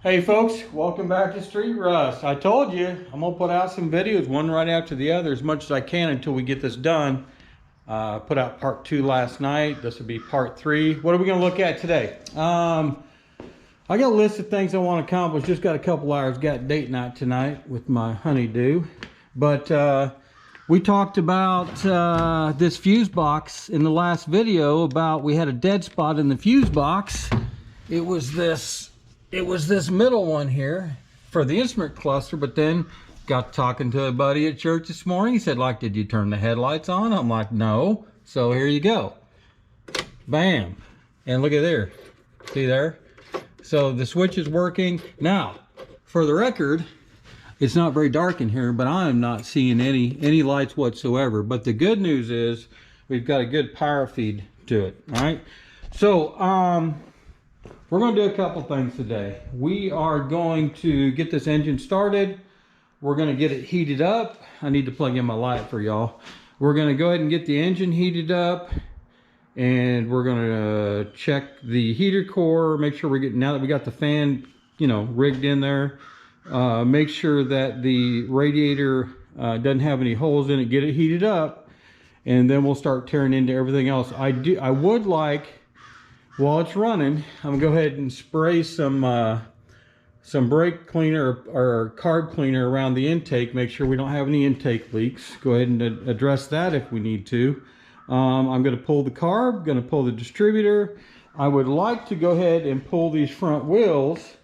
Hey folks, welcome back to Street Rust. I told you I'm gonna put out some videos one right after the other as much as I can until we get this done. Put out part 2 last night. This will be part 3. What are we gonna look at today? I got a list of things I want to accomplish. Just got a couple hours. Got date night tonight with my honeydew. But we talked about this fuse box in the last video. About we had a dead spot in the fuse box. It was this middle one here for the instrument cluster, but then got talking to a buddy at church this morning. He said, like, did you turn the headlights on? I'm like, no. So here you go. Bam. And look at there. See there? So the switch is working. Now, for the record, it's not very dark in here, but I am not seeing any lights whatsoever. But the good news is we've got a good power feed to it. All right. So, we're going to do a couple things today. We are going to get this engine started. We're going to get it heated up. I need to plug in my light for y'all. We're going to go ahead and get the engine heated up, and we're going to check the heater core, make sure we're getting, now that we got the fan, you know, rigged in there, make sure that the radiator doesn't have any holes in it, get it heated up, and then we'll start tearing into everything else. I would like, while it's running, I'm gonna go ahead and spray some brake cleaner or carb cleaner around the intake. Make sure we don't have any intake leaks. Go ahead and address that if we need to. I'm gonna pull the carb, gonna pull the distributor. I would like to go ahead and pull these front wheels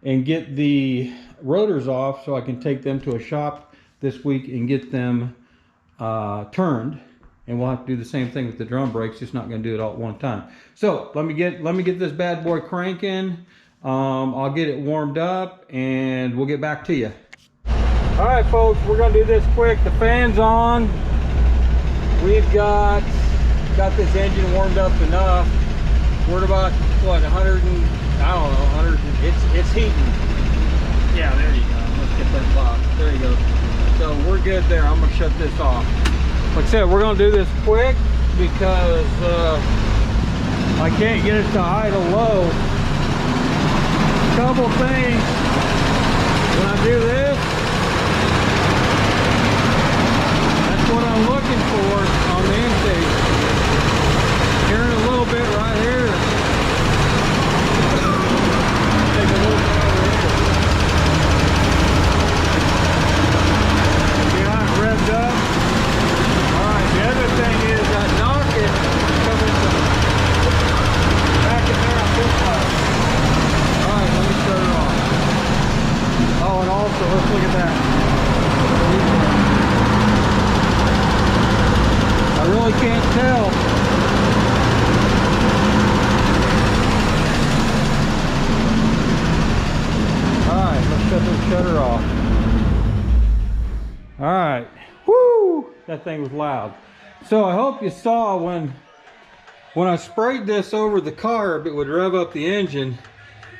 and get the rotors off so I can take them to a shop this week and get them turned. And we'll have to do the same thing with the drum brakes, just not going to do it all at one time. So let me get this bad boy cranking. I'll get it warmed up and we'll get back to you. All right, folks, we're going to do this quick. The fan's on. We've got this engine warmed up enough. We're at about what, 100 and I don't know, 100. It's heating. Yeah, there you go. Let's get that box. There you go. So we're good there. I'm going to shut this off. Like I said, we're going to do this quick because I can't get it to idle low. A couple things when I do this, that's what I'm looking for on the intake. Hearing a little bit right here. Take a little bit over here. See how it revved up? The other thing is that nocket coming back in there on this side. Alright, let me start it off. Oh, and also, let's look at that. I really can't tell. Alright, let's shut this shutter off. Alright. Woo! That thing was loud. So I hope you saw when I sprayed this over the carb, it would rev up the engine.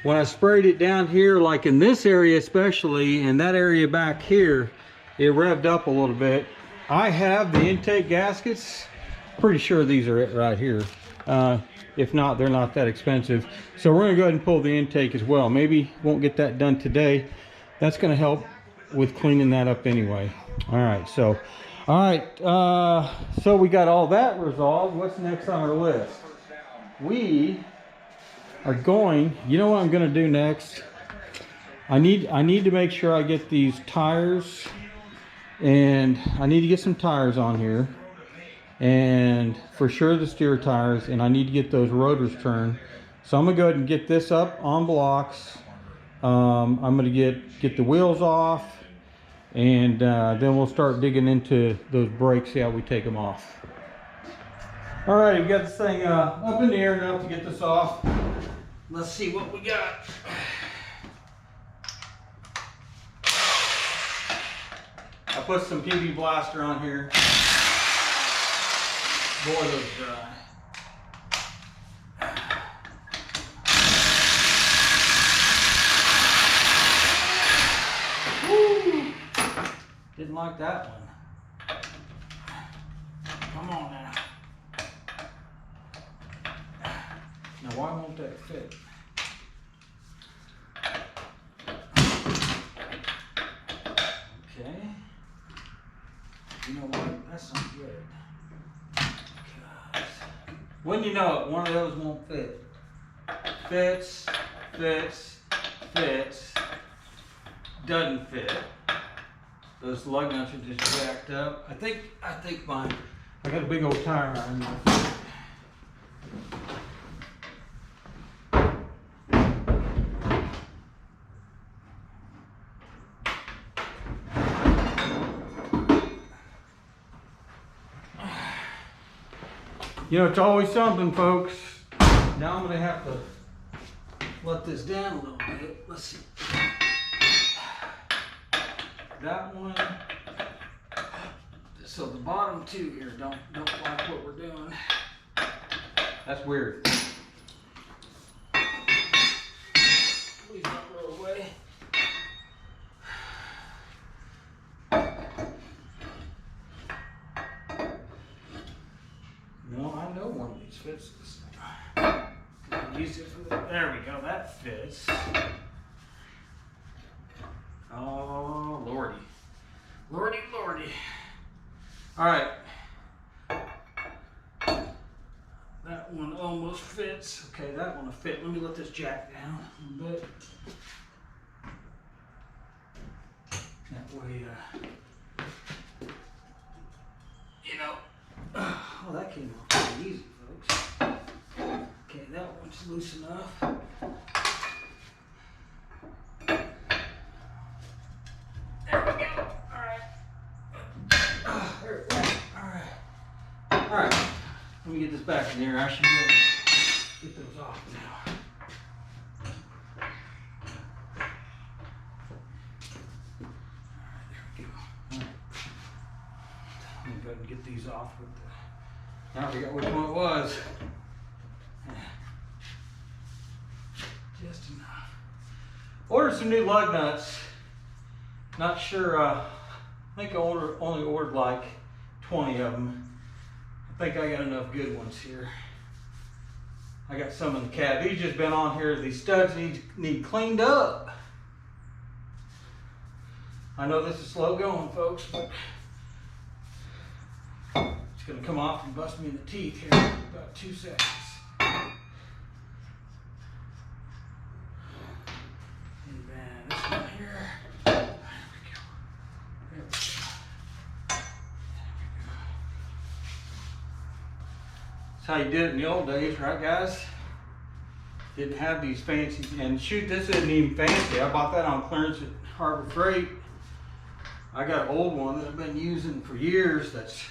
When I sprayed it down here, like in this area especially, and that area back here, it revved up a little bit. I have the intake gaskets. Pretty sure these are it right here. If not, they're not that expensive. So we're gonna go ahead and pull the intake as well. Maybe won't get that done today. That's gonna help with cleaning that up anyway. All right, so we got all that resolved. What's next on our list? We are going, you know what I'm going to do next? I need to make sure I get these tires, and I need to get some tires on here, and for sure the steer tires, and I need to get those rotors turned. So I'm going to go ahead and get this up on blocks. I'm going to get the wheels off. And then we'll start digging into those brakes, see how we take them off. All right, we got this thing up in the air enough to get this off. Let's see what we got. I put some PB Blaster on here. Boy, those dry. Didn't like that one. Come on now. Now why won't that fit? good. When you know it, one of those won't fit. Fits, fits, fits, doesn't fit. Those lug nuts are just jacked up. I think mine. I got a big old tire iron. You know, it's always something, folks. Now I'm gonna have to let this down a little bit. Let's see. That one. So the bottom two here don't like what we're doing. That's weird. Please don't roll away. No, I know one of these fits this time. Use it for the, there we go, that fits. Oh, lordy. Lordy, lordy. All right. That one almost fits. Okay, that one will fit. Let me let this jack down a little bit. That way, you know, oh, that came off pretty easy, folks. Okay, that one's loose enough. There we go. All right. There we go. All right. All right. Let me get this back in there. I should be able to get those off now. All right, there we go. All right. Let me go ahead and get these off with the. I forgot which one it was. Just enough. Ordered some new lug nuts. Not sure. I think I only ordered like 20 of them. I think I got enough good ones here. I got some in the cab. These just been on here. These studs need cleaned up. I know this is slow going, folks, but it's gonna come off and bust me in the teeth here in about 2 seconds. And then this one here. There we go. There we go. That's how you did it in the old days, right, guys? Didn't have these fancy, and shoot, this isn't even fancy. I bought that on clearance at Harbor Freight. I got an old one that I've been using for years. That's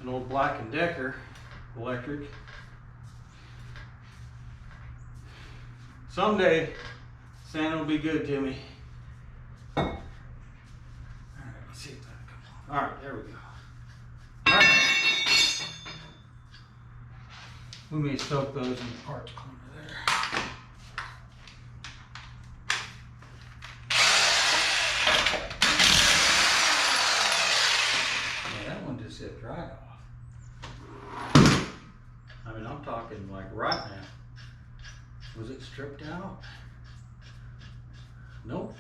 an old Black & Decker electric. Someday, Santa will be good to me. All right, let's see if that comes on. All right, there we go. All right. We may soak those in the parts cleaner there. Yeah, that one just zipped right off. I mean, I'm talking like right now. Was it stripped out? Nope.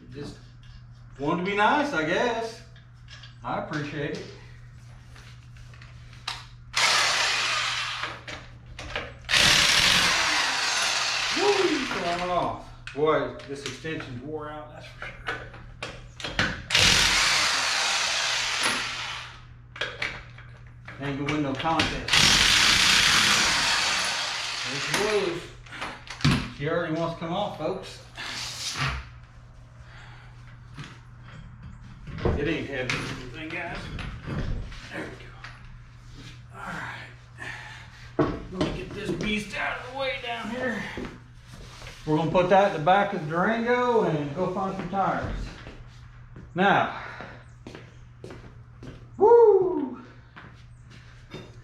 It just wanted to be nice, I guess. I appreciate it. Coming off. Boy, this extension's wore out, that's for sure. Ain't gonna win no contest. There's the blues. She already wants to come off, folks. It ain't heavy, anything, guys. There we go. Alright. Let me get this beast out of the way down here. We're going to put that in the back of the Durango and go find some tires. Now, woo!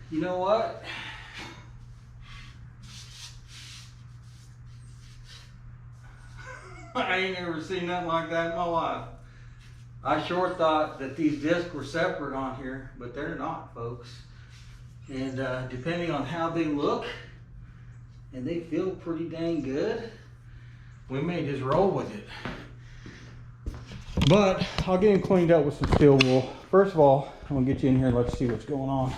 You know what? I ain't ever seen nothing like that in my life. I sure thought that these discs were separate on here, but they're not, folks. And depending on how they look, and they feel pretty dang good, we may just roll with it. But I'll get him cleaned up with some steel wool. First of all, I'm gonna get you in here and let's see what's going on.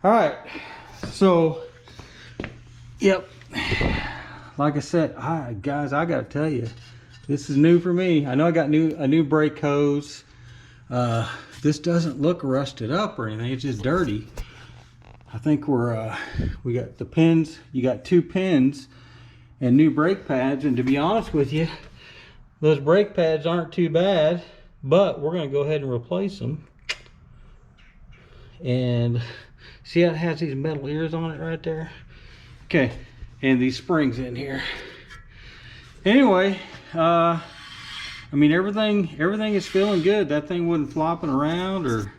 All right, so, yep. Like I said, guys, I gotta tell you, this is new for me. I know I got a new brake hose. This doesn't look rusted up or anything, it's just dirty. I think we got the pins, you got 2 pins and new brake pads, and to be honest with you, those brake pads aren't too bad, but we're gonna go ahead and replace them. And see how it has these metal ears on it right there? Okay, and these springs in here. Anyway, I mean, everything is feeling good. That thing wasn't flopping around or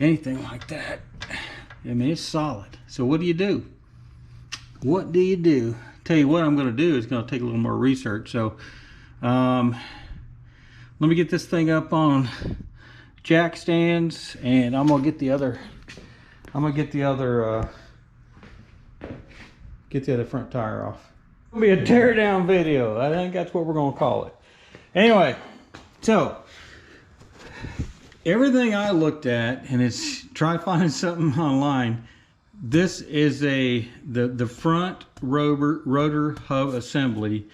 anything like that. I mean, it's solid. So what do you do? What do you do? Tell you what I'm going to do is going to take a little more research. So let me get this thing up on jack stands, and I'm going to get the other front tire off. It'll be a tear down video. I think that's what we're going to call it. Anyway, so everything I looked at, and it's try finding something online. This is the front rotor hub assembly,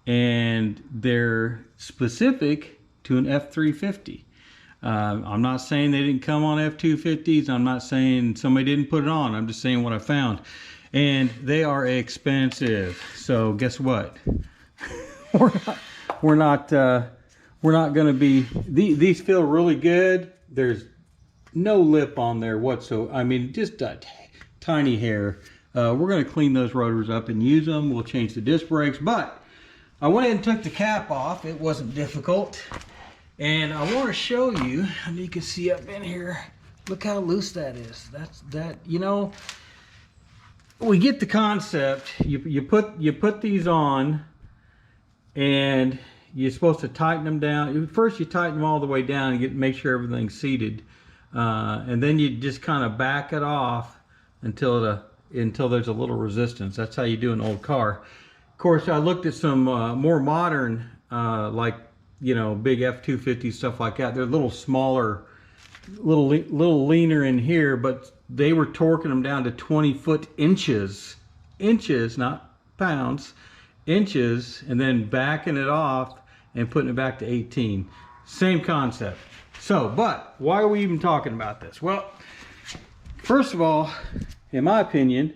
and they're specific to an F350. I'm not saying they didn't come on F250s. I'm not saying somebody didn't put it on. I'm just saying what I found, and they are expensive. So guess what? we're not going to be. These feel really good. There's no lip on there whatsoever. I mean, just a tiny hair. We're going to clean those rotors up and use them. We'll change the disc brakes, but I went ahead and took the cap off. It wasn't difficult, and I want to show you. And you can see up in here. Look how loose that is. That. You know, we get the concept. You put these on, and you're supposed to tighten them down. First, you tighten them all the way down and make sure everything's seated, and then you just kind of back it off until there's a little resistance. That's how you do an old car. Of course, I looked at some more modern, like, you know, big F250 stuff like that. They're a little smaller, little leaner in here, but they were torquing them down to 20 inches, not pounds, inches, and then backing it off and putting it back to 18. Same concept. So, but why are we even talking about this? Well, first of all, in my opinion,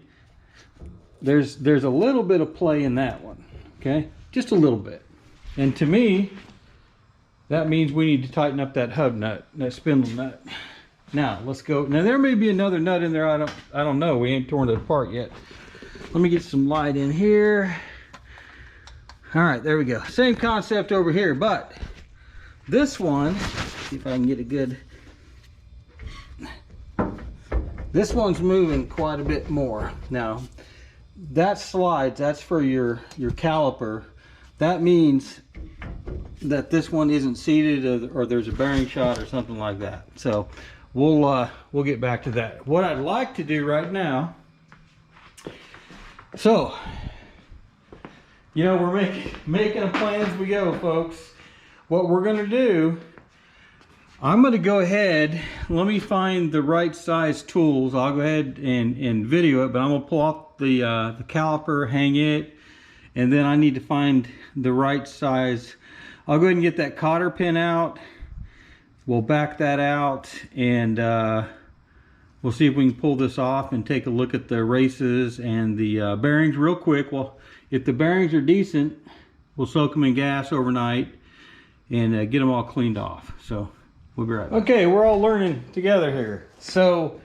there's a little bit of play in that one, okay? Just a little bit. And to me, that means we need to tighten up that hub nut, that spindle nut. Now, let's go. Now, there may be another nut in there. I don't know. We ain't torn it apart yet. Let me get some light in here. All right, there we go. Same concept over here, but this one, see if I can get a good. This one's moving quite a bit more. Now, that slides, that's for your caliper. That means that this one isn't seated, or there's a bearing shot or something like that. So we'll get back to that. What I'd like to do right now, so, you know, we're making a plan as we go, folks. What we're gonna do, I'm gonna go ahead, let me find the right size tools. I'll go ahead and video it, but I'm gonna pull off the caliper, hang it, and then I need to find the right size. I'll go ahead and get that cotter pin out. We'll back that out, and we'll see if we can pull this off and take a look at the races and the bearings real quick. Well, if the bearings are decent, we'll soak them in gas overnight and get them all cleaned off. So we'll be right back. Okay, we're all learning together here. So,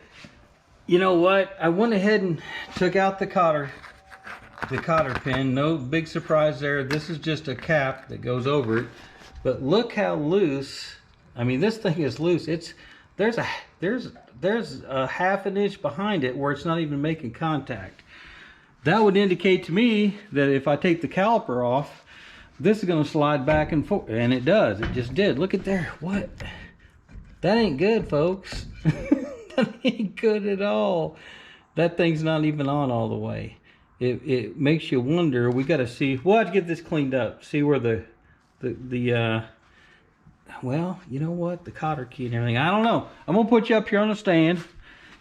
you know what? I went ahead and took out the cotter pin. No big surprise there. This is just a cap that goes over it. But look how loose. I mean, this thing is loose. There's a half an inch behind it where it's not even making contact. That would indicate to me that if I take the caliper off, this is going to slide back and forth, and it does. It just did. Look at there. What? That ain't good, folks. That ain't good at all. That thing's not even on all the way. It makes you wonder. We got to see. We'll have to get this cleaned up. See where the well, you know what? The cotter key and everything. I don't know. I'm going to put you up here on the stand.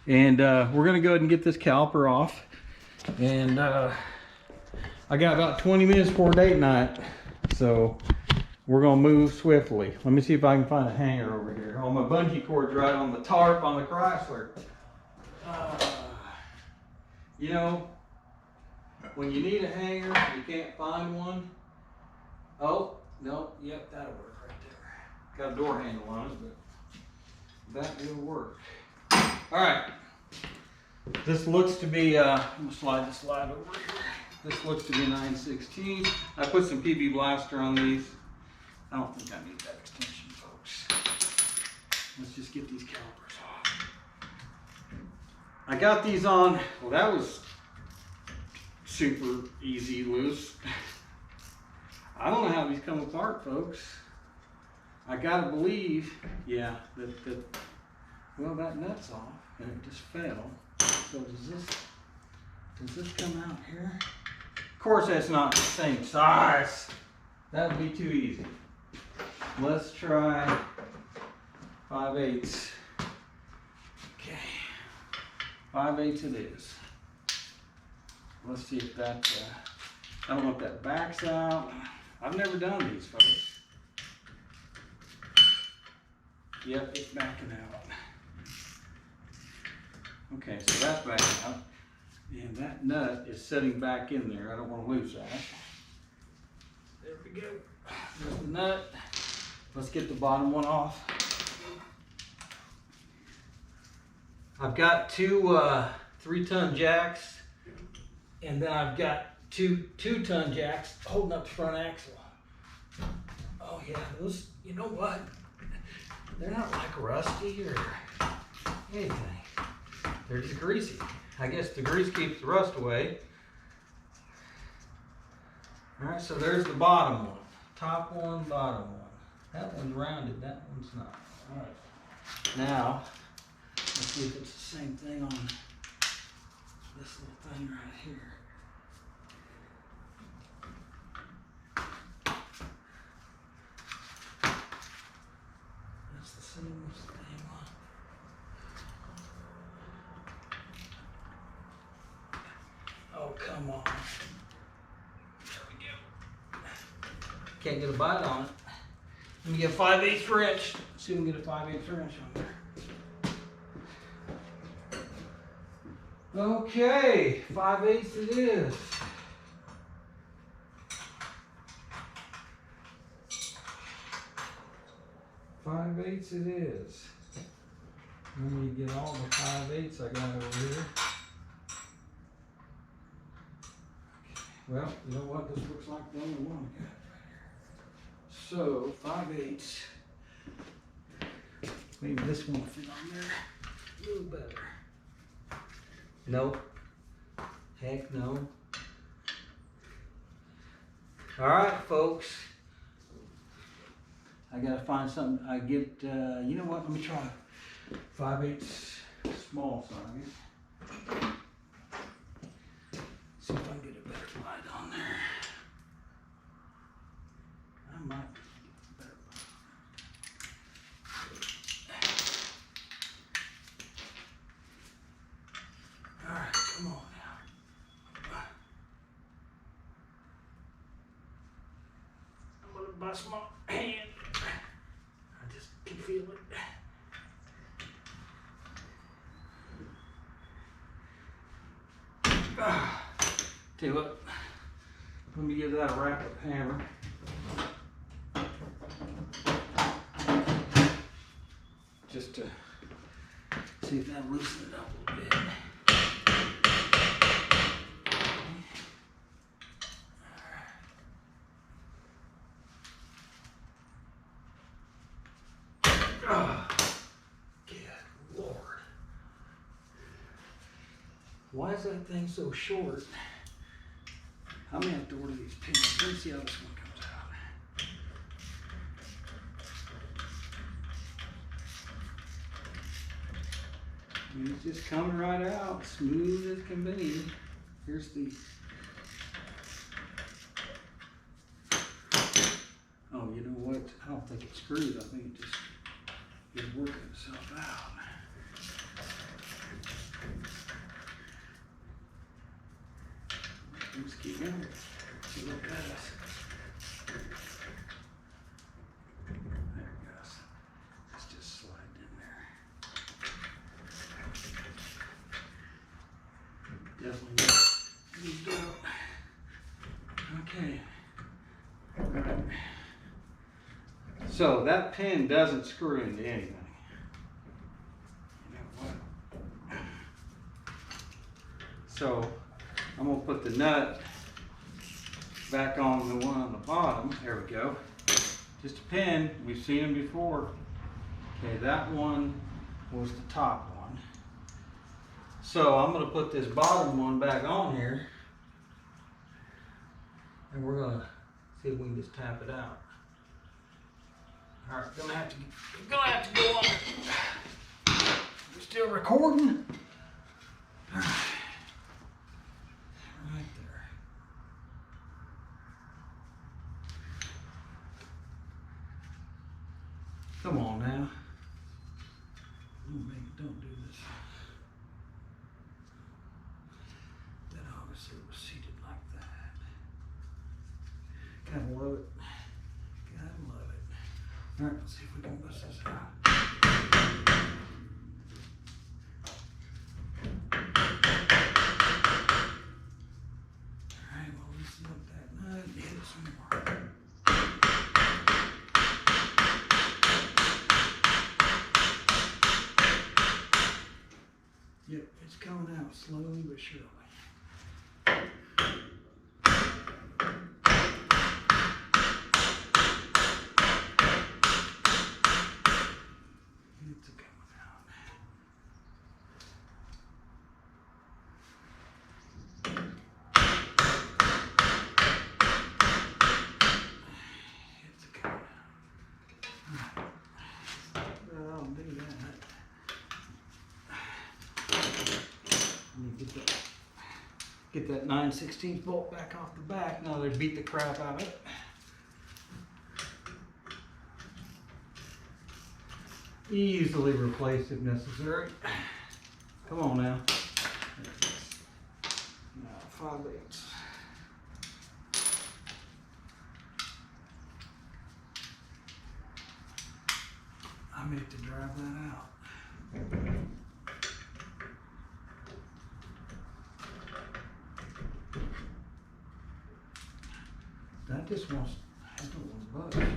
And we're going to go ahead and get this caliper off. And I got about 20 minutes before date night. So we're going to move swiftly. Let me see if I can find a hanger over here. Oh, my bungee cord's right on the tarp on the Chrysler. You know, when you need a hanger, you can't find one. Oh, no, yep, that'll work right there. Got a door handle on it, but that will work. All right. This looks to be, I'm going to slide the slide over here. This looks to be 9/16. I put some PB Blaster on these. I don't think I need that extension, folks. Let's just get these calipers off. I got these on, well, that was super easy loose. I don't know how these come apart, folks. I gotta believe, yeah, that well, that nut's off and it just fell. So does this come out here? Of course, that's not the same size. That would be too easy. Let's try 5/8. Okay, 5/8 it is. Let's see if that, I don't know if that backs out. I've never done these, folks. Yep, it's backing out. Okay, so that's backing out. And that nut is sitting back in there. I don't want to lose that. There we go. There's the nut. Let's get the bottom one off. I've got two 3-ton jacks, and then I've got two 2-ton jacks holding up the front axle. Oh yeah, those, you know what? They're not like rusty or anything. They're just greasy. I guess the grease keeps the rust away. All right, so there's the bottom one. Top one, bottom one. That one's rounded, that one's not. All right. Now, let's see if it's the same thing on this little thing right here. That's the same one. Oh, come on. There we go. Can't get a bite on it. Let me get a 5/8 wrench. See if we can get a 5/8 wrench on there. Okay, 5/8 it is. Five-eighths it is. Let me get all the 5/8 I got over here. Well, you know what? This looks like the only one I got right here. So, 5/8. Maybe this one will fit on there a little better. Nope. Heck no. All right, folks. I gotta find something. I get, you know what? Let me try 5/8 small size. See if I can get a better light on there. I might get a better light. All right, come on now. I'm gonna bust my hand. I just can feel it. Tell you what, let me give that a wrap up hammer. Just to see if that loosens it up a little bit. Oh, good Lord. Why is that thing so short? I'm gonna have to order these pins. Let's see how this one comes out. And it's just coming right out, smooth as can be. Here's the. Oh, you know what? I don't think it screws. I think it just is working itself out. Let's keep going. See what that is. There it goes. It's just sliding in there. Definitely moved out. Okay. All right. So that pin doesn't screw into anything. You know what? So I'm gonna put the nut back on the one on the bottom. There we go. Just a pin. We've seen them before. Okay, that one was the top one. So I'm gonna put this bottom one back on here, and we're gonna see if we can just tap it out. All right, gonna have to go on. We're still recording. All right. Right there. Come on now. Don't do this. That obviously was seated like that. Gotta love it. Gotta love it. All right, let's see if we can bust this out. Yep, it's coming out slowly but surely. It's coming out. It's coming out. Well, I'll do that. Get that 9/16 bolt back off the back. Now they beat the crap out of it. Easily replace if necessary. Come on now. Now 5/8. I may have to drive that out. That just wants, I don't want to budge.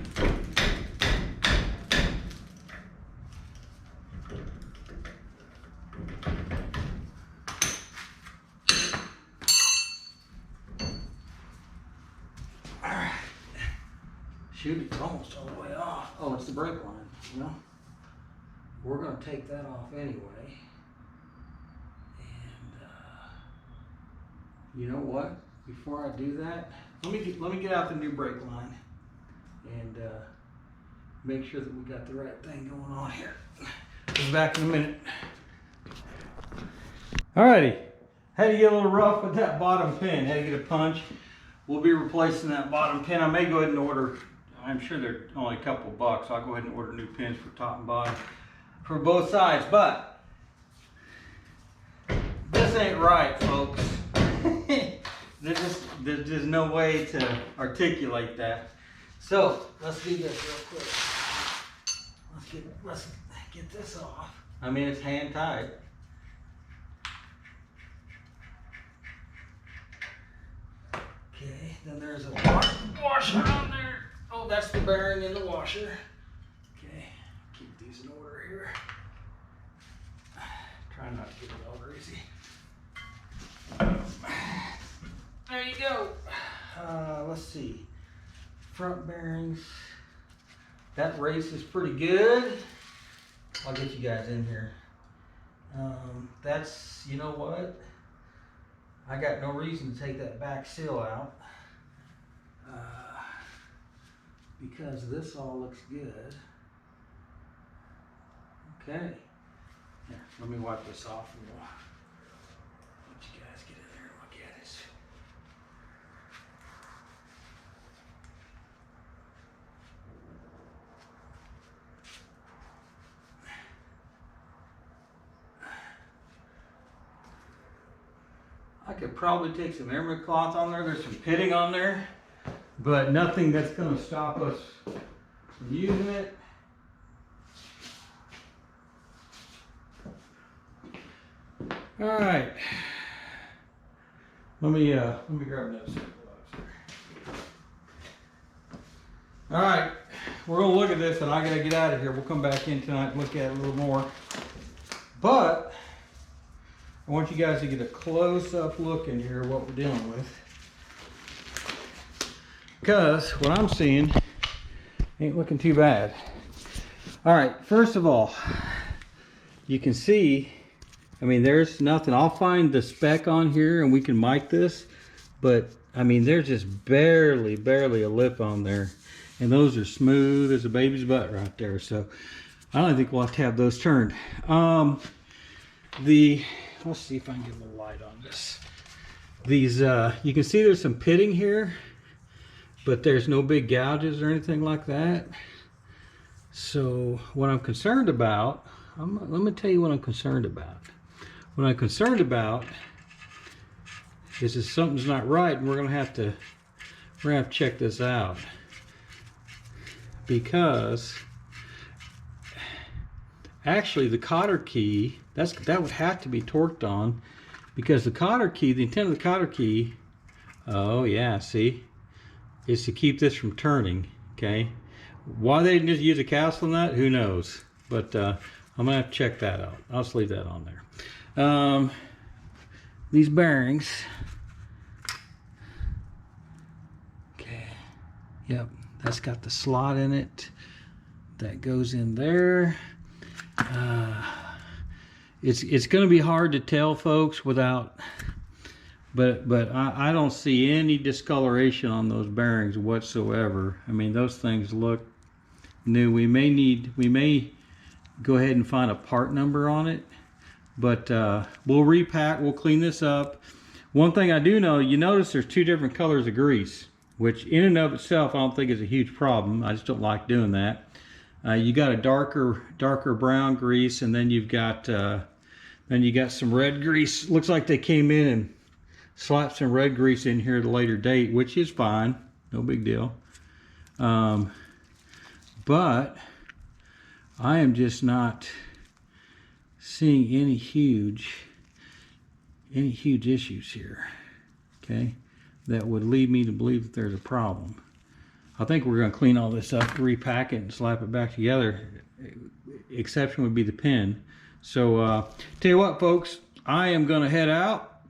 All right. Shoot, it's almost all the way off. Oh, it's the brake line. Well, we're going to take that off anyway. And you know what? Before I do that, let me get out the new brake line and make sure that we got the right thing going on here. Be back in a minute. Alrighty, had to get a little rough with that bottom pin. Had to get a punch. We'll be replacing that bottom pin. I may go ahead and order. I'm sure they're only a couple bucks. I'll go ahead and order new pins for top and bottom for both sides. But this ain't right, folks. There's just no way to articulate that. So let's do this real quick. Let's get this off. I mean, it's hand tight. Okay, then there's a washer on there. Oh, that's the bearing in the washer. Okay, keep these in order here. Try not to get it all greasy. There you go. Let's see. Front bearings. That race is pretty good. I'll get you guys in here. That's, you know what? I got no reason to take that back seal out. Because this all looks good. Okay. Here, let me wipe this off and we'll let you guys get in there and look at it. could probably take some emery cloth on there. There's some pitting on there, but nothing that's going to stop us from using it. All right. Let me grab another set of gloves. All right, we're gonna look at this, and I gotta get out of here. We'll come back in tonight and look at it a little more. But I want you guys to get a close-up look in here at what we're dealing with, because what I'm seeing ain't looking too bad. All right, first of all, you can see, I mean, there's nothing. I'll find the spec on here and we can mic this, but I mean, there's just barely a lip on there. And those are smooth as a baby's butt right there. So I don't think we'll have to have those turned. Let's see if I can get a little light on this. These, you can see there's some pitting here, but there's no big gouges or anything like that. So what I'm concerned about, let me tell you what I'm concerned about. What I'm concerned about is that something's not right, and we're gonna have to check this out, because actually the cotter key, that would have to be torqued on, because the cotter key, the intent of the cotter key, oh yeah, see, is to keep this from turning. Okay, why they didn't just use a castle nut, who knows, but I'm gonna have to check that out. I'll just leave that on there. These bearings, okay, yep, that's got the slot in it that goes in there. It's going to be hard to tell, folks, without, but I don't see any discoloration on those bearings whatsoever. I mean, those things look new. We may go ahead and find a part number on it, but we'll repack, we'll clean this up. One thing I do know, you notice there's two different colors of grease, which in and of itself I don't think is a huge problem. I just don't like doing that. You got a darker brown grease, and then you've got some red grease. Looks like they came in and slapped some red grease in here at a later date, which is fine, no big deal. But I am just not seeing any huge issues here, okay, that would lead me to believe that there's a problem. I think we're going to clean all this up, repack it, and slap it back together. Exception would be the pin. So tell you what, folks, I am going to head out,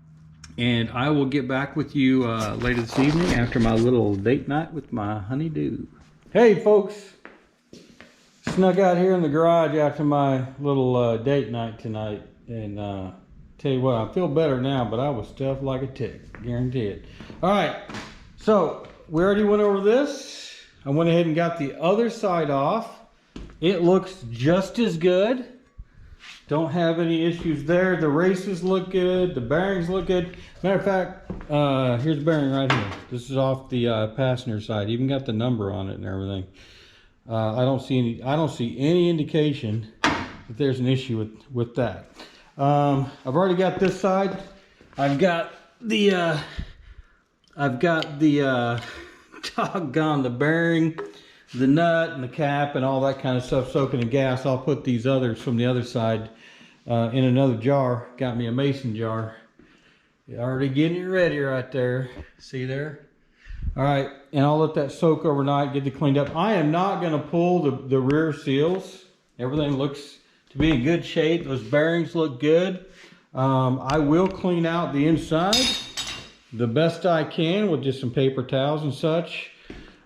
and I will get back with you later this evening after my little date night with my honeydew. Hey folks, snuck out here in the garage after my little date night tonight, and tell you what, I feel better now, but I was stuffed like a tick, guarantee it. All right, so we already went over this. I went ahead and got the other side off. It looks just as good. Don't have any issues there. The races look good. The bearings look good. Matter of fact, here's the bearing right here. This is off the passenger side. Even got the number on it and everything. I don't see any indication that there's an issue with that. I've already got this side. I've got the doggone the bearing, the nut and the cap and all that kind of stuff soaking in gas. I'll put these others from the other side in another jar. Got me a mason jar. Already getting it ready right there. See there? All right, and I'll let that soak overnight, get it cleaned up. I am not going to pull the rear seals. Everything looks to be in good shape. Those bearings look good. I will clean out the inside the best I can with just some paper towels and such,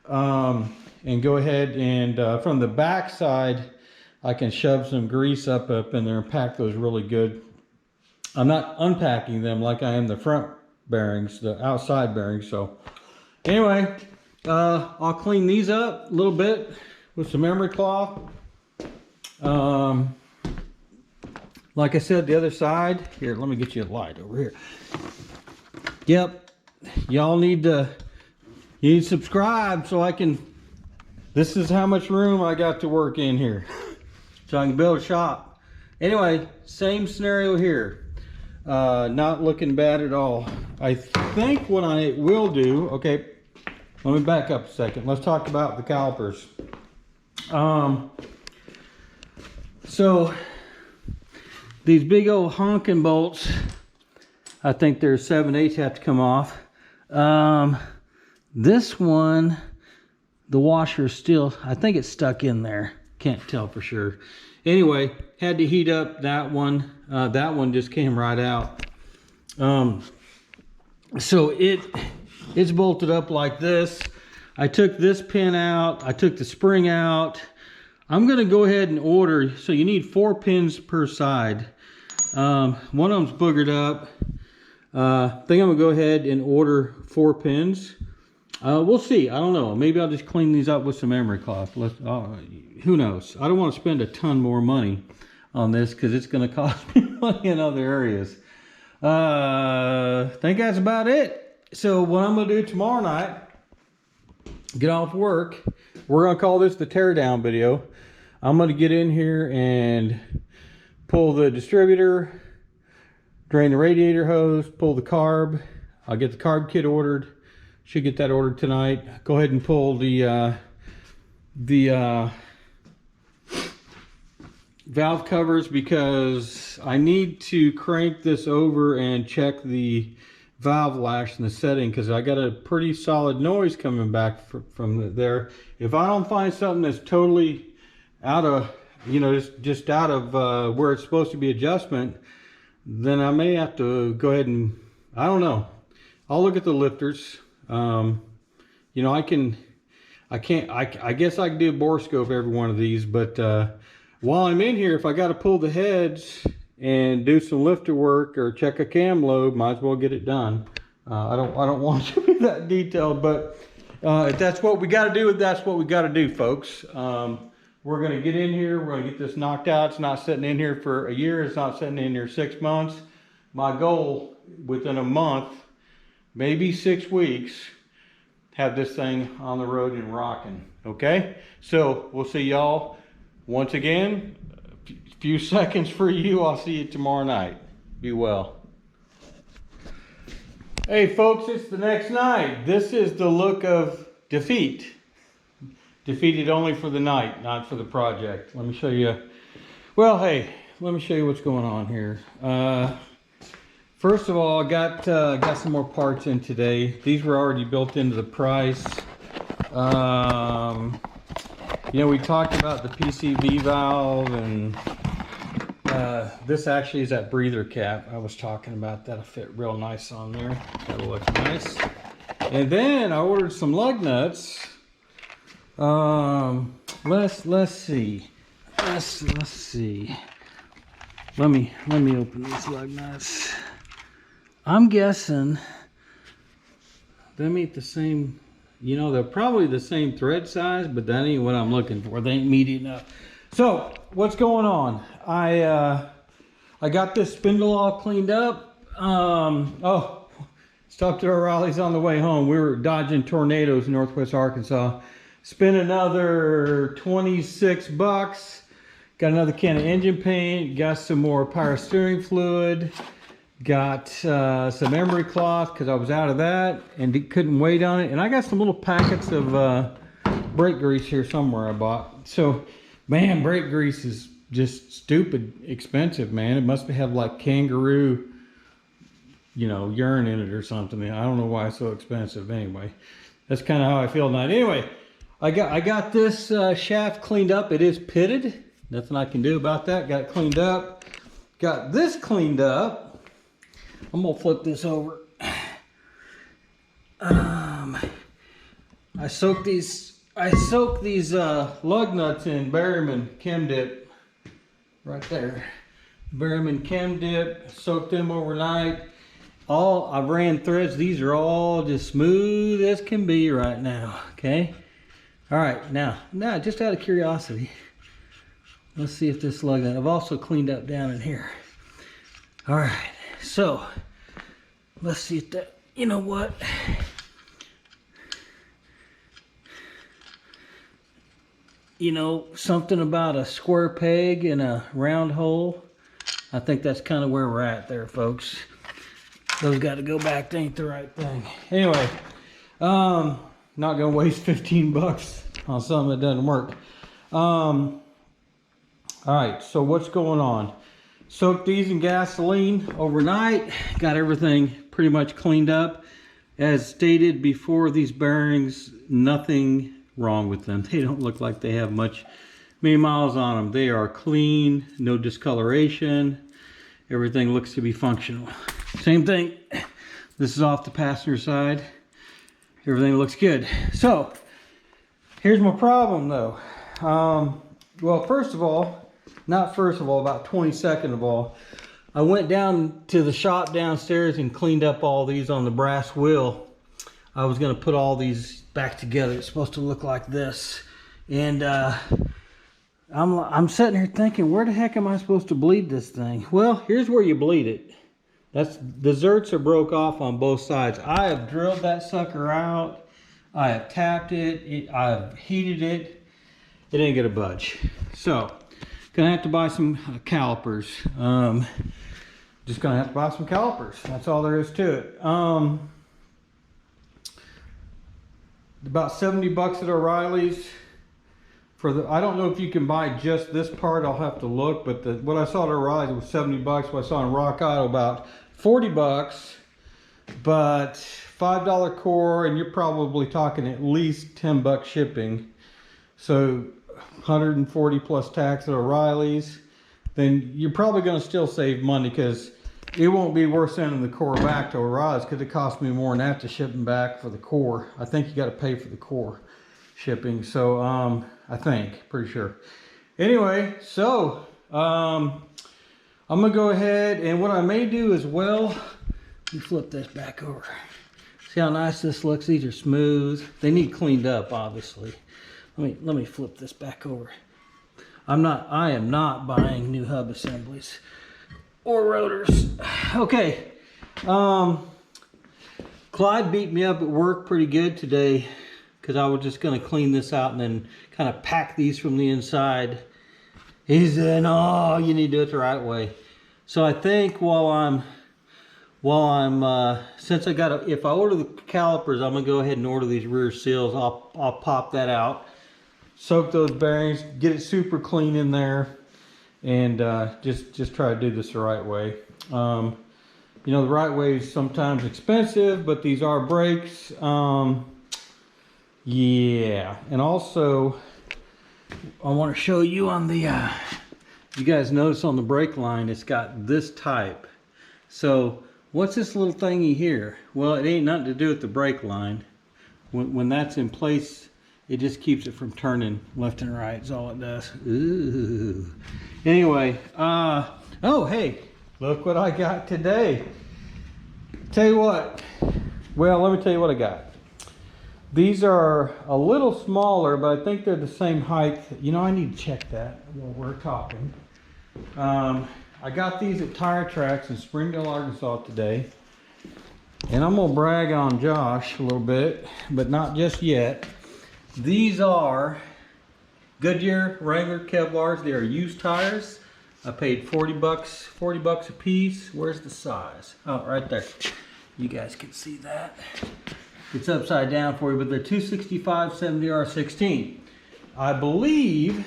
and go ahead and from the back side I can shove some grease up in there and pack those really good. I'm not unpacking them like I am the front bearings, the outside bearings. So anyway, I'll clean these up a little bit with some emery cloth. Like I said, the other side here, let me get you a light over here. Yep, y'all need to subscribe so I can, this is how much room I got to work in here, so I can build a shop. Anyway, same scenario here. Not looking bad at all. I think what I will do, okay, let me back up a second. Let's talk about the calipers. So these big old honking bolts, I think there's 7/8 have to come off. This one, the washer is still, I think it's stuck in there. Can't tell for sure. Anyway, had to heat up that one. That one just came right out. So it's bolted up like this. I took this pin out. I took the spring out. I'm gonna go ahead and order, so you need 4 pins per side. One of them's boogered up. I think I'm gonna go ahead and order 4 pins. We'll see. I don't know. Maybe I'll just clean these up with some emery cloth. Who knows? I don't want to spend a ton more money on this because it's going to cost me money in other areas. I think that's about it. So what I'm going to do tomorrow night, get off work, we're going to call this the teardown video. I'm going to get in here and pull the distributor, drain the radiator hose, pull the carb. I'll get the carb kit ordered. Should get that ordered tonight. Go ahead and pull the valve covers because I need to crank this over and check the valve lash in the setting because I got a pretty solid noise coming back from there. If I don't find something that's totally out of, you know, just out of where it's supposed to be adjustment, then I may have to go ahead and, I don't know. I'll look at the lifters. You know, I guess I can do a borescope every one of these, but while I'm in here, if I got to pull the heads and do some lifter work or check a cam lobe, might as well get it done. I don't want to be that detailed, but if that's what we got to do, that's what we got to do, folks. We're going to get in here. We're going to get this knocked out. It's not sitting in here for a year. It's not sitting in here 6 months. My goal, within a month, maybe 6 weeks, have this thing on the road and rocking. Okay, so we'll see y'all once again. A few seconds for you. I'll see you tomorrow night. Be well. Hey folks, it's the next night. This is the look of defeat. Defeated only for the night, not for the project. Let me show you. Well, hey, let me show you what's going on here. First of all, I got some more parts in today. These were already built into the price. You know, we talked about the PCV valve, and this actually is that breather cap. I was talking about that'll fit real nice on there. That'll look nice. And then I ordered some lug nuts. Let's see. Let's see. Let me open these lug nuts. I'm guessing they meet the same, you know, they're probably the same thread size, but that ain't what I'm looking for. They ain't meaty enough. So what's going on? I got this spindle all cleaned up. Oh, stopped at O'Reilly's on the way home. We were dodging tornadoes in Northwest Arkansas. Spent another 26 bucks. Got another can of engine paint. Got some more power steering fluid. Got some emery cloth because I was out of that and couldn't wait on it. And I got some little packets of brake grease here somewhere I bought. So, man, brake grease is just stupid expensive, man. It must have like kangaroo, you know, urine in it or something. I don't know why it's so expensive. Anyway, that's kind of how I feel tonight. Anyway, I got this shaft cleaned up. It is pitted. Nothing I can do about that. Got it cleaned up. Got this cleaned up. I'm gonna flip this over. I soak these lug nuts in Berryman Chem Dip right there. Berryman Chem Dip, soaked them overnight. I ran threads. These are all just smooth as can be right now. Okay. All right. Now, just out of curiosity, let's see if this lug nut. I've also cleaned up down in here. All right. So, let's see if that, you know what? You know, something about a square peg and a round hole. I think that's kind of where we're at there, folks. Those got to go back. They ain't the right thing. Anyway, not gonna waste 15 bucks on something that doesn't work. All right, so what's going on? Soaked these in gasoline overnight. Got everything pretty much cleaned up. As stated before, these bearings, nothing wrong with them. They don't look like they have many miles on them. They are clean, no discoloration. Everything looks to be functional. Same thing, this is off the passenger side. Everything looks good. So, here's my problem though. Well, first of all, about 22nd of all, I went down to the shop downstairs and cleaned up all these on the brass wheel. I was gonna put all these back together. It's supposed to look like this. And I'm sitting here thinking, where the heck am I supposed to bleed this thing? Well, here's where you bleed it. The zerts are broke off on both sides. I have drilled that sucker out. I have tapped it. I have heated it. It ain't gonna budge. So, gonna have to buy some calipers. Just gonna have to buy some calipers. That's all there is to it. About 70 bucks at O'Reilly's. I don't know if you can buy just this part. I'll have to look. But what I saw at O'Reilly's was 70 bucks. What I saw in Rock Auto about 40 bucks. But $5 core, and you're probably talking at least 10 bucks shipping. So 140 plus tax at O'Reilly's. Then you're probably going to still save money, because it won't be worth sending the core back to O'Reilly's, because it costs me more than that to ship them back for the core. I think you got to pay for the core shipping. So I think, pretty sure. Anyway, so I'm gonna go ahead, and what I may do as well, let me flip this back over. See how nice this looks? These are smooth. They need cleaned up, obviously. Let me flip this back over. I am not buying new hub assemblies or rotors. Okay. Clyde beat me up at work pretty good today, because I was just going to clean this out and then kind of pack these from the inside. He said, "Oh, you need to do it the right way." So I think since if I order the calipers, I'm gonna go ahead and order these rear seals. I'll pop that out, soak those bearings, get it super clean in there, and just try to do this the right way. You know, the right way is sometimes expensive, but these are brakes. Yeah, and also I want to show you on the you guys notice on the brake line, it's got this type. So what's this little thingy here? Well, it ain't nothing to do with the brake line. When that's in place, it just keeps it from turning left and right, is all it does. Ooh. Anyway, oh hey, look what I got today. Tell you what, well, let me tell you what I got. These are a little smaller, but I think they're the same height. You know, I need to check that while we're talking. I got these at Tire Tracks in Springdale, Arkansas today. And I'm gonna brag on Josh a little bit, but not just yet. These are Goodyear Wrangler Kevlars. They are used tires. I paid 40 bucks a piece. Where's the size? Oh, right there. You guys can see that. It's upside down for you, but they're 265 70R16. I believe,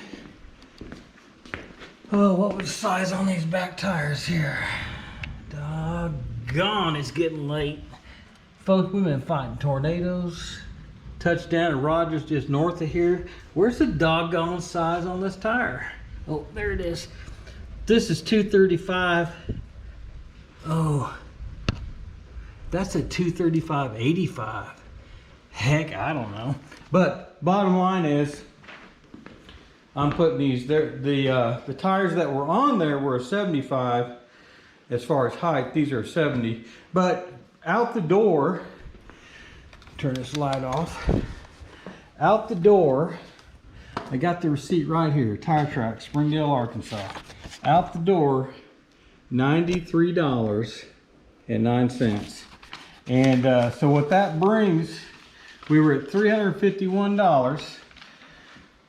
oh, what was the size on these back tires here? Doggone, it's getting late. Folks, we've been fighting tornadoes. Touchdown at Rogers just north of here. Where's the doggone size on this tire? Oh, there it is. This is 235. Oh, that's a 235/85. Heck, I don't know. But bottom line is, I'm putting these there. The tires that were on there were a 75 as far as height. These are 70. But out the door, turn this light off. Out the door, I got the receipt right here. Tire Track, Springdale, Arkansas. Out the door, $93.09. And so what that brings, we were at $351.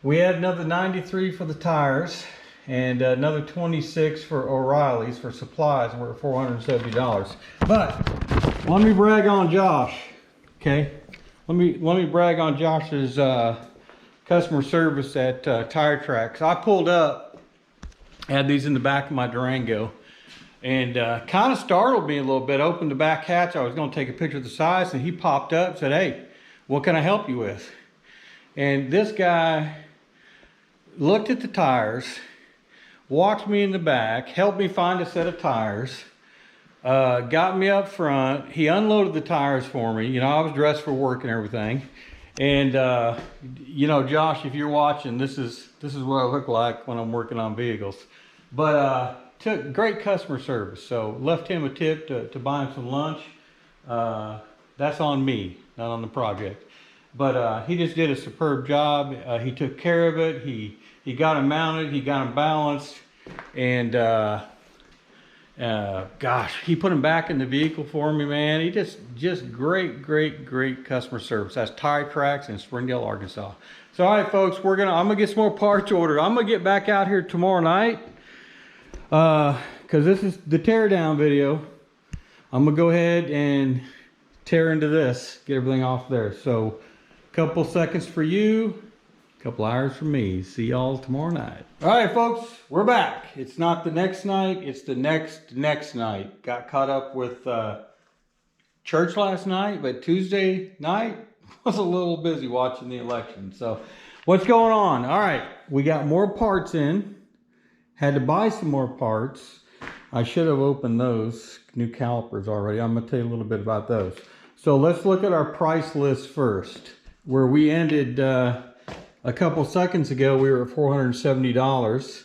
We had another $93 for the tires, and another 26 for O'Reilly's for supplies. We're at $470. But let me brag on Josh. Okay, let me brag on Josh's customer service at Tire Tracks. I pulled up, had these in the back of my Durango, and kind of startled me a little bit. Opened the back hatch. I was going to take a picture of the size, and he popped up and said, "Hey, what can I help you with?" And this guy looked at the tires, walked me in the back, helped me find a set of tires, got me up front. He unloaded the tires for me. You know, I was dressed for work and everything. And you know, Josh, if you're watching, this is what I look like when I'm working on vehicles. But took great customer service. So left him a tip to buy him some lunch. That's on me, not on the project. But he just did a superb job. He took care of it. He got them mounted. He got them balanced. And gosh, he put them back in the vehicle for me, man. He just great customer service. That's Tire Tracks in Springdale, Arkansas. So all right, folks, I'm gonna get some more parts ordered. I'm gonna get back out here tomorrow night because this is the teardown video. I'm gonna go ahead and tear into this, get everything off there. So couple seconds for you, couple hours for me. See y'all tomorrow night. All right, folks, we're back. It's not the next night, it's the next night. Got caught up with church last night, but Tuesday night was a little busy watching the election. So what's going on? All right, we got more parts in. Had to buy some more parts. I should have opened those new calipers already. I'm gonna tell you a little bit about those. So let's look at our price list first. Where we ended a couple seconds ago, we were at $470.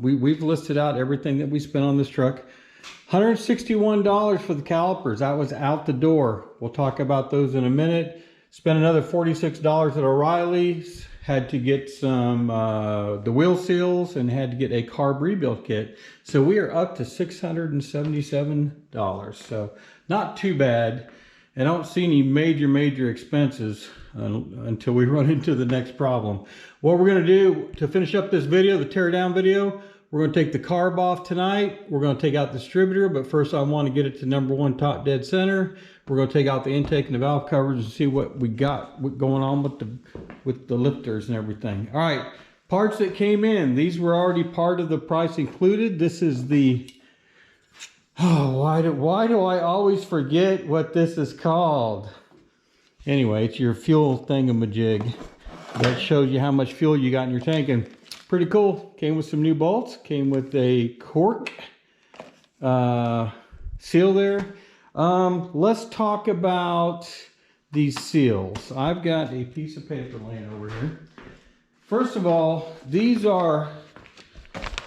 We've listed out everything that we spent on this truck. $161 for the calipers. That was out the door. We'll talk about those in a minute. Spent another $46 at O'Reilly's. Had to get some the wheel seals and had to get a carb rebuild kit. So we are up to $677. So not too bad. I don't see any major expenses until we run into the next problem. What we're going to do to finish up this video, the teardown video, we're going to take the carb off tonight. We're going to take out the distributor, but first I want to get it to #1 top dead center. We're going to take out the intake and the valve covers and see what we got going on with the lifters and everything. All right, parts that came in. These were already part of the price included. This is the... Oh, why do I always forget what this is called? Anyway, it's your fuel thingamajig. That shows you how much fuel you got in your tank. And pretty cool. Came with some new bolts. Came with a cork seal there. Let's talk about these seals. I've got a piece of paper laying over here. First of all, these are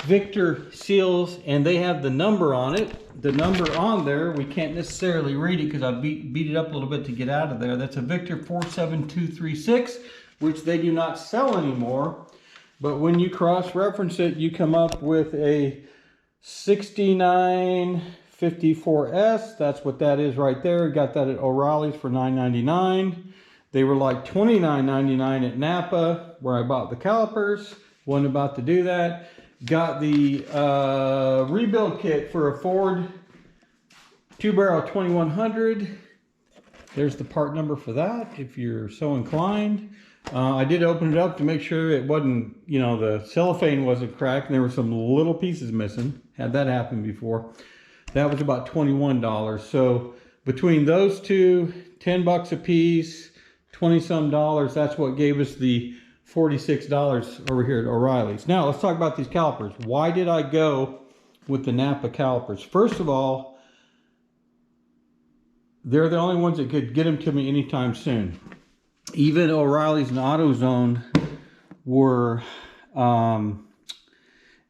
Victor seals, and they have the number on it. The number on there, we can't necessarily read it because I beat it up a little bit to get out of there. That's a Victor 47236, which they do not sell anymore. But when you cross-reference it, you come up with a 6954S. That's what that is right there. Got that at O'Reilly's for $9.99. They were like $29.99 at Napa, where I bought the calipers. Wasn't about to do that. Got the rebuild kit for a Ford 2-barrel 2100. There's the part number for that, if you're so inclined. I did open it up to make sure it wasn't, you know, the cellophane wasn't cracked and there were some little pieces missing. Had that happen before. That was about $21. So between those two, 10 bucks a piece, 20-some dollars, that's what gave us the $46 over here at O'Reilly's. Now let's talk about these calipers. Why did I go with the Napa calipers? First of all, they're the only ones that could get them to me anytime soon. Even O'Reilly's and AutoZone were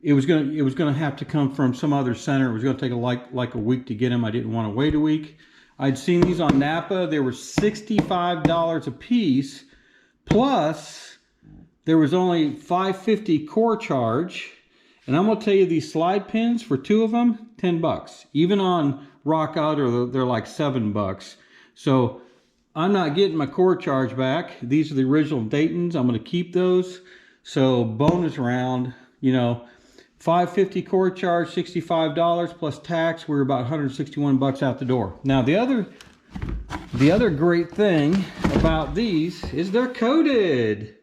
it was gonna have to come from some other center. It was gonna take like a week to get them. I didn't want to wait a week. I'd seen these on Napa. They were $65 a piece, plus there was only $5.50 core charge. And I'm gonna tell you, these slide pins for 2 of them, 10 bucks. Even on Rock Auto, they're like 7 bucks. So I'm not getting my core charge back. These are the original Daytons. I'm gonna keep those. So bonus round, you know, 550 cord charge, $65 plus tax. We're about 161 bucks out the door. Now the other great thing about these is they're coated.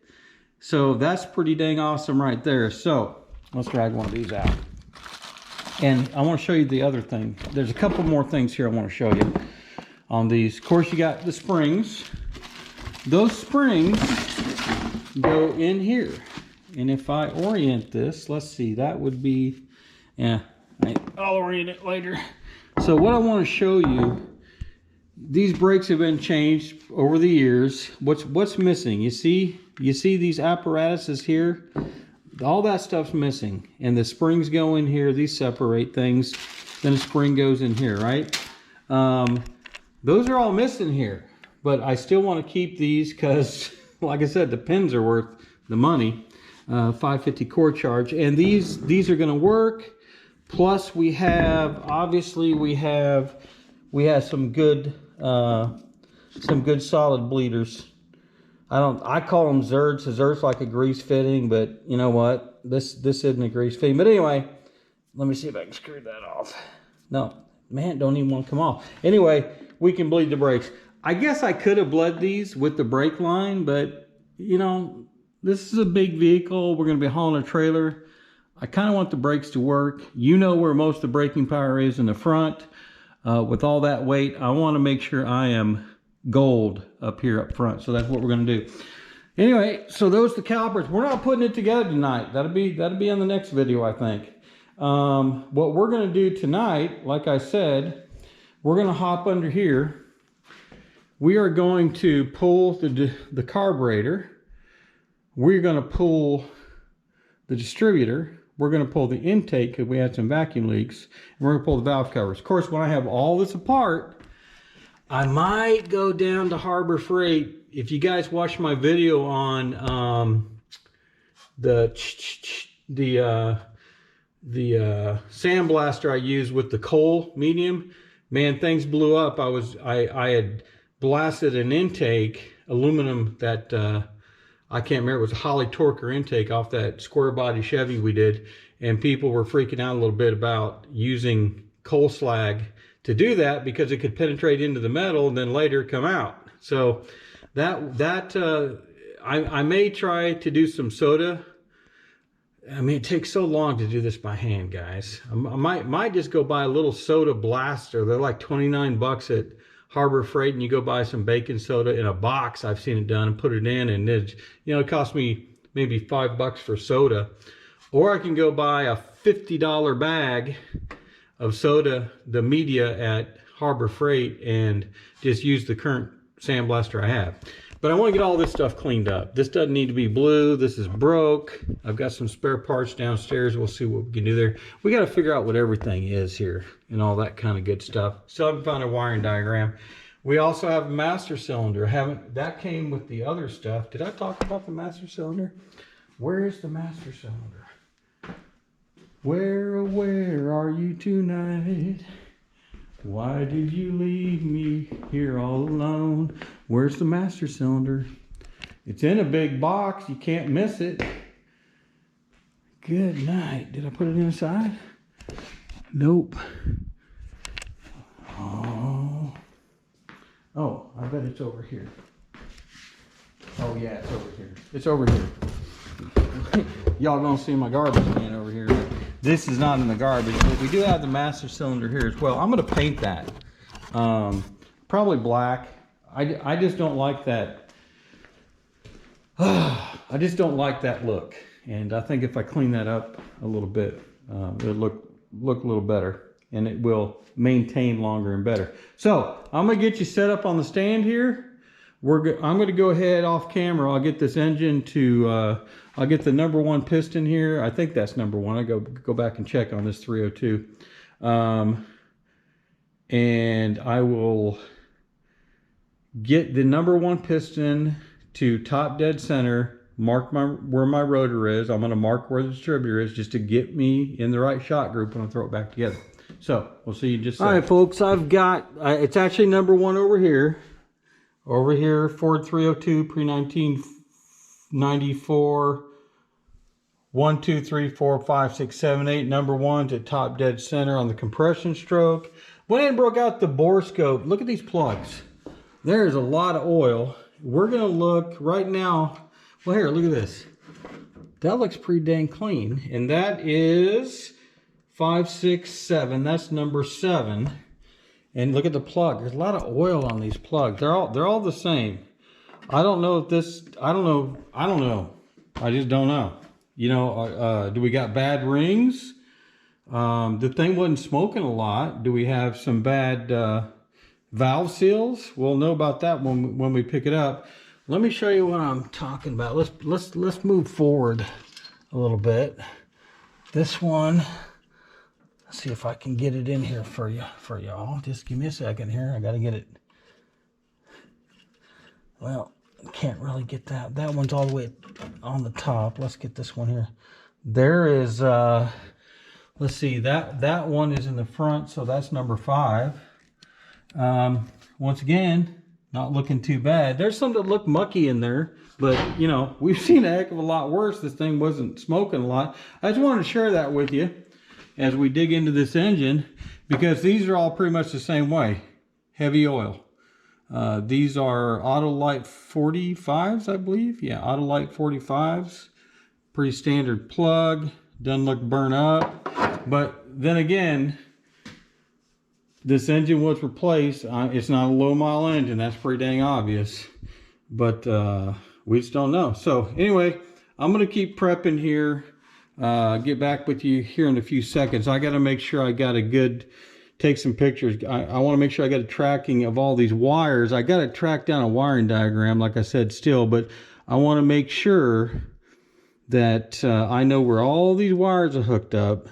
So that's pretty dang awesome right there. So let's drag one of these out. And I want to show you the other thing. There's a couple more things here I want to show you on these. Of course, you got the springs. Those springs go in here. And if I orient this, let's see, that would be, yeah, I'll orient it later. So what I want to show you, these brakes have been changed over the years. What's missing? You see these apparatuses here? All that stuff's missing. And the springs go in here, these separate things. Then the spring goes in here, right? Those are all missing here. But I still want to keep these because, like I said, the pins are worth the money. 550 cord charge. And these are going to work. Plus we have, obviously we have some good solid bleeders. I call them Zerds. A Zerd's like a grease fitting, but you know what? This isn't a grease fitting. But anyway, let me see if I can screw that off. No, man, don't even want to come off. Anyway, we can bleed the brakes. I guess I could have bled these with the brake line, but you know, this is a big vehicle. We're going to be hauling a trailer. I kind of want the brakes to work. You know where most of the braking power is in the front. With all that weight, I want to make sure I am gold up here up front. So that's what we're going to do. Anyway, so those are the calipers. We're not putting it together tonight. That'll be on the next video, I think. What we're going to do tonight, like I said, we're going to hop under here. We are going to pull the carburetor. We're going to pull the distributor. We're going to pull the intake because we had some vacuum leaks. And we're going to pull the valve covers. Of course, when I have all this apart, I might go down to Harbor Freight. If you guys watch my video on the sandblaster I used with the coal medium, man, things blew up. I had blasted an intake, aluminum that I can't remember, it was a Holly Torker intake off that square body Chevy we did, and people were freaking out a little bit about using coal slag to do that because it could penetrate into the metal and then later come out. So I may try to do some soda. I mean, it takes so long to do this by hand, guys. I might just go buy a little soda blaster. They're like 29 bucks at Harbor Freight, and you go buy some baking soda in a box. I've seen it done, and put it in, and it, you know, it cost me maybe $5 for soda. Or I can go buy a $50 bag of soda, the media at Harbor Freight, and just use the current sandblaster I have. But I want to get all this stuff cleaned up. This doesn't need to be blue. This is broke. I've got some spare parts downstairs. We'll see what we can do there. We got to figure out what everything is here and all that kind of good stuff. Still haven't found a wiring diagram. We also have a master cylinder. That came with the other stuff. Did I talk about the master cylinder? Where is the master cylinder? Where, oh, where are you tonight? Why did you leave me here all alone? Where's the master cylinder? It's in a big box. You can't miss it. Good night. Did I put it inside? Nope. Oh, I bet it's over here. Oh yeah, it's over here. It's over here. Y'all gonna see my garbage can over here. This is not in the garbage, but we do have the master cylinder here as well. I'm gonna paint that. Probably black. I just don't like that. I just don't like that look. And I think if I clean that up a little bit, it'll look a little better, and it will maintain longer and better. So I'm gonna get you set up on the stand here. I'm gonna go ahead off camera. I'll get this engine to, I'll get the #1 piston here. I think that's #1. I go back and check on this 302. And I will get the #1 piston to top dead center, mark where my rotor is. I'm gonna mark where the distributor is just to get me in the right shot group when I throw it back together. So we'll see you in just a second. All right, folks, I've got, it's actually #1 over here. Over here, Ford 302, pre-1994. 1, 2, 3, 4, 5, 6, 7, 8. Number 1's at top dead center on the compression stroke. Went ahead and broke out the bore scope. Look at these plugs. There's a lot of oil. We're gonna look right now. Well, here, look at this. That looks pretty dang clean. And that is 5, 6, 7. That's number 7. And look at the plug. There's a lot of oil on these plugs. They're all the same. I don't know if this, I don't know. I just don't know. You know, do we got bad rings? The thing wasn't smoking a lot. Do we have some bad valve seals? We'll know about that when we pick it up. Let me show you what I'm talking about. Let's move forward a little bit. This one, let's see if I can get it in here for y'all. Just give me a second here. I got to get it. Well, can't really get that. That one's all the way on the top. Let's get this one here. There is, let's see, that one is in the front, so that's number 5. Once again, not looking too bad. There's some that look mucky in there, but you know, we've seen a heck of a lot worse. This thing wasn't smoking a lot. I just wanted to share that with you as we dig into this engine, because these are all pretty much the same way. Heavy oil. These are Autolite 45s, I believe. Yeah, Autolite 45s. Pretty standard plug. Doesn't look burnt up. But then again, this engine was replaced. It's not a low mile engine. That's pretty dang obvious. But we just don't know. So anyway, I'm going to keep prepping here. Get back with you here in a few seconds. I got to make sure I got a good... take some pictures. I want to make sure I got a tracking of all these wires. I got to track down a wiring diagram, like I said, still, but I want to make sure that I know where all these wires are hooked up.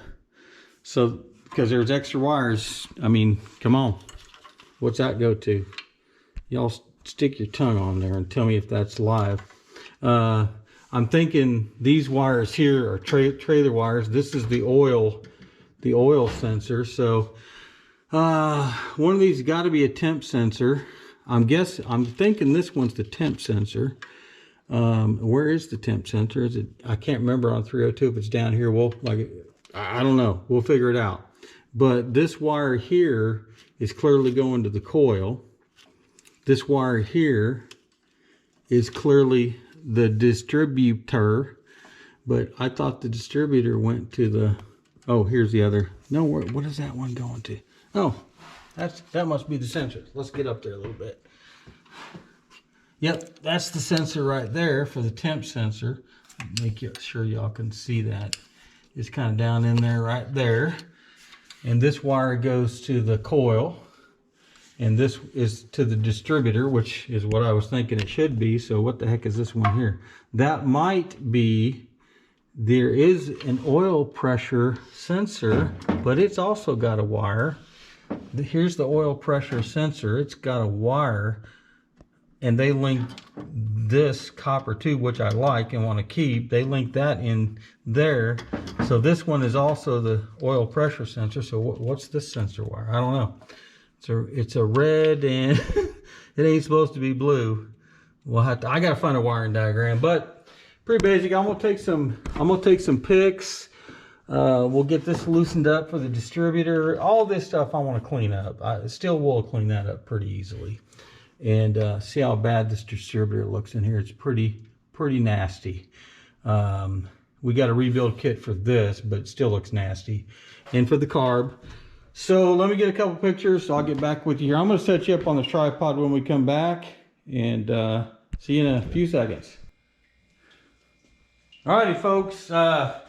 So, because there's extra wires. I mean, come on. What's that go to? Y'all stick your tongue on there and tell me if that's live. I'm thinking these wires here are trailer wires. This is the oil sensor. So, one of these got to be a temp sensor. I'm thinking this one's the temp sensor. Where is the temp sensor? Is it? I can't remember on 302 if it's down here. Well, like, I don't know. We'll figure it out. But this wire here is clearly going to the coil. This wire here is clearly the distributor. But I thought the distributor went to the... Oh, here's the other. No, what is that one going to? Oh, that must be the sensor. Let's get up there a little bit. Yep, that's the sensor right there for the temp sensor. Make sure y'all can see that. It's kind of down in there right there. And this wire goes to the coil. And this is to the distributor, which is what I was thinking it should be. So what the heck is this one here? That might be... There is an oil pressure sensor, but it's also got a wire. Here's the oil pressure sensor. It's got a wire, and they link this copper tube, which I like and want to keep. They link that in there. So this one is also the oil pressure sensor. So what's this sensor wire? I don't know. It's a red, and it ain't supposed to be blue. I got to find a wiring diagram, but pretty basic. I'm gonna take some pics. We'll get this loosened up for the distributor. All this stuff I want to clean up. I still will clean that up pretty easily. And see how bad this distributor looks in here. It's pretty nasty. We got a rebuild kit for this, but it still looks nasty. And for the carb. So let me get a couple pictures. So I'll get back with you here. I'm going to set you up on the tripod when we come back. And see you in a few seconds. Alrighty, folks. I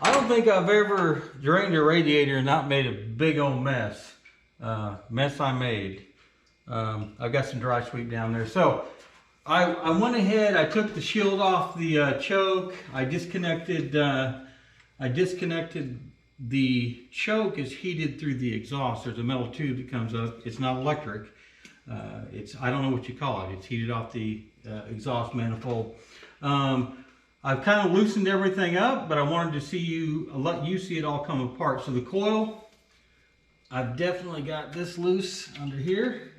don't think I've ever drained a radiator and not made a big old mess. Mess I made. I've got some dry sweep down there. So I went ahead, I took the shield off the choke. I disconnected the choke is heated through the exhaust. There's a metal tube that comes up. It's not electric. I don't know what you call it. It's heated off the exhaust manifold. I've kind of loosened everything up, but I wanted to let you see it all come apart. So the coil, I've definitely got this loose under here.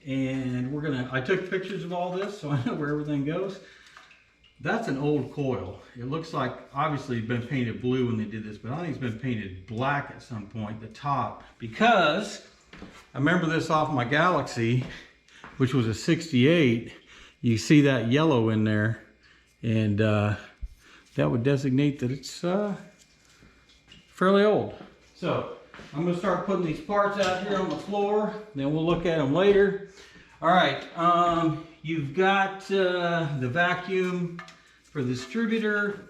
And I took pictures of all this so I know where everything goes. That's an old coil. It looks like obviously it's been painted blue when they did this, but I think it's been painted black at some point, the top, because I remember this off my Galaxy, which was a 68. You see that yellow in there, and that would designate that it's fairly old. So I'm going to start putting these parts out here on the floor, then we'll look at them later. All right, you've got the vacuum for the distributor.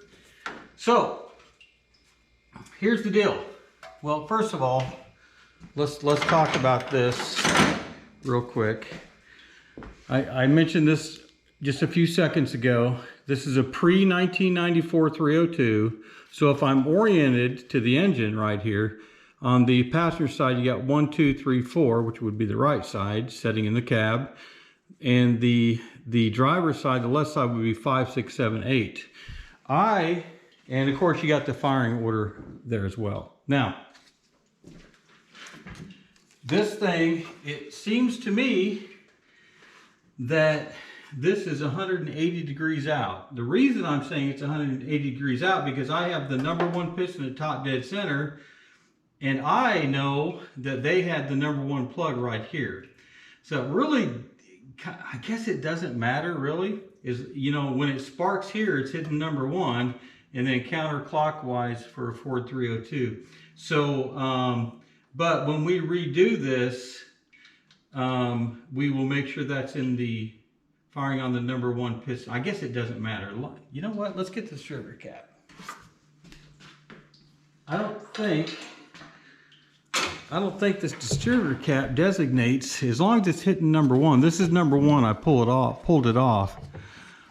So here's the deal. Well, first of all, let's talk about this real quick. I mentioned this just a few seconds ago. This is a pre-1994 302. So if I'm oriented to the engine right here, on the passenger side, you got 1, 2, 3, 4, which would be the right side, setting in the cab. And the driver's side, the left side, would be 5, 6, 7, 8. And of course, you got the firing order there as well. Now, this thing, it seems to me that this is 180 degrees out. The reason I'm saying it's 180 degrees out, because I have the #1 piston at top dead center, and I know that they had the #1 plug right here. So really, I guess it doesn't matter really. You know, when it sparks here, it's hitting #1, and then counterclockwise for a Ford 302. So, but when we redo this, we will make sure that's in the firing on the #1 piston. I guess it doesn't matter. You know what? Let's get the distributor cap. I don't think this distributor cap designates, as long as it's hitting #1. This is #1. I pulled it off.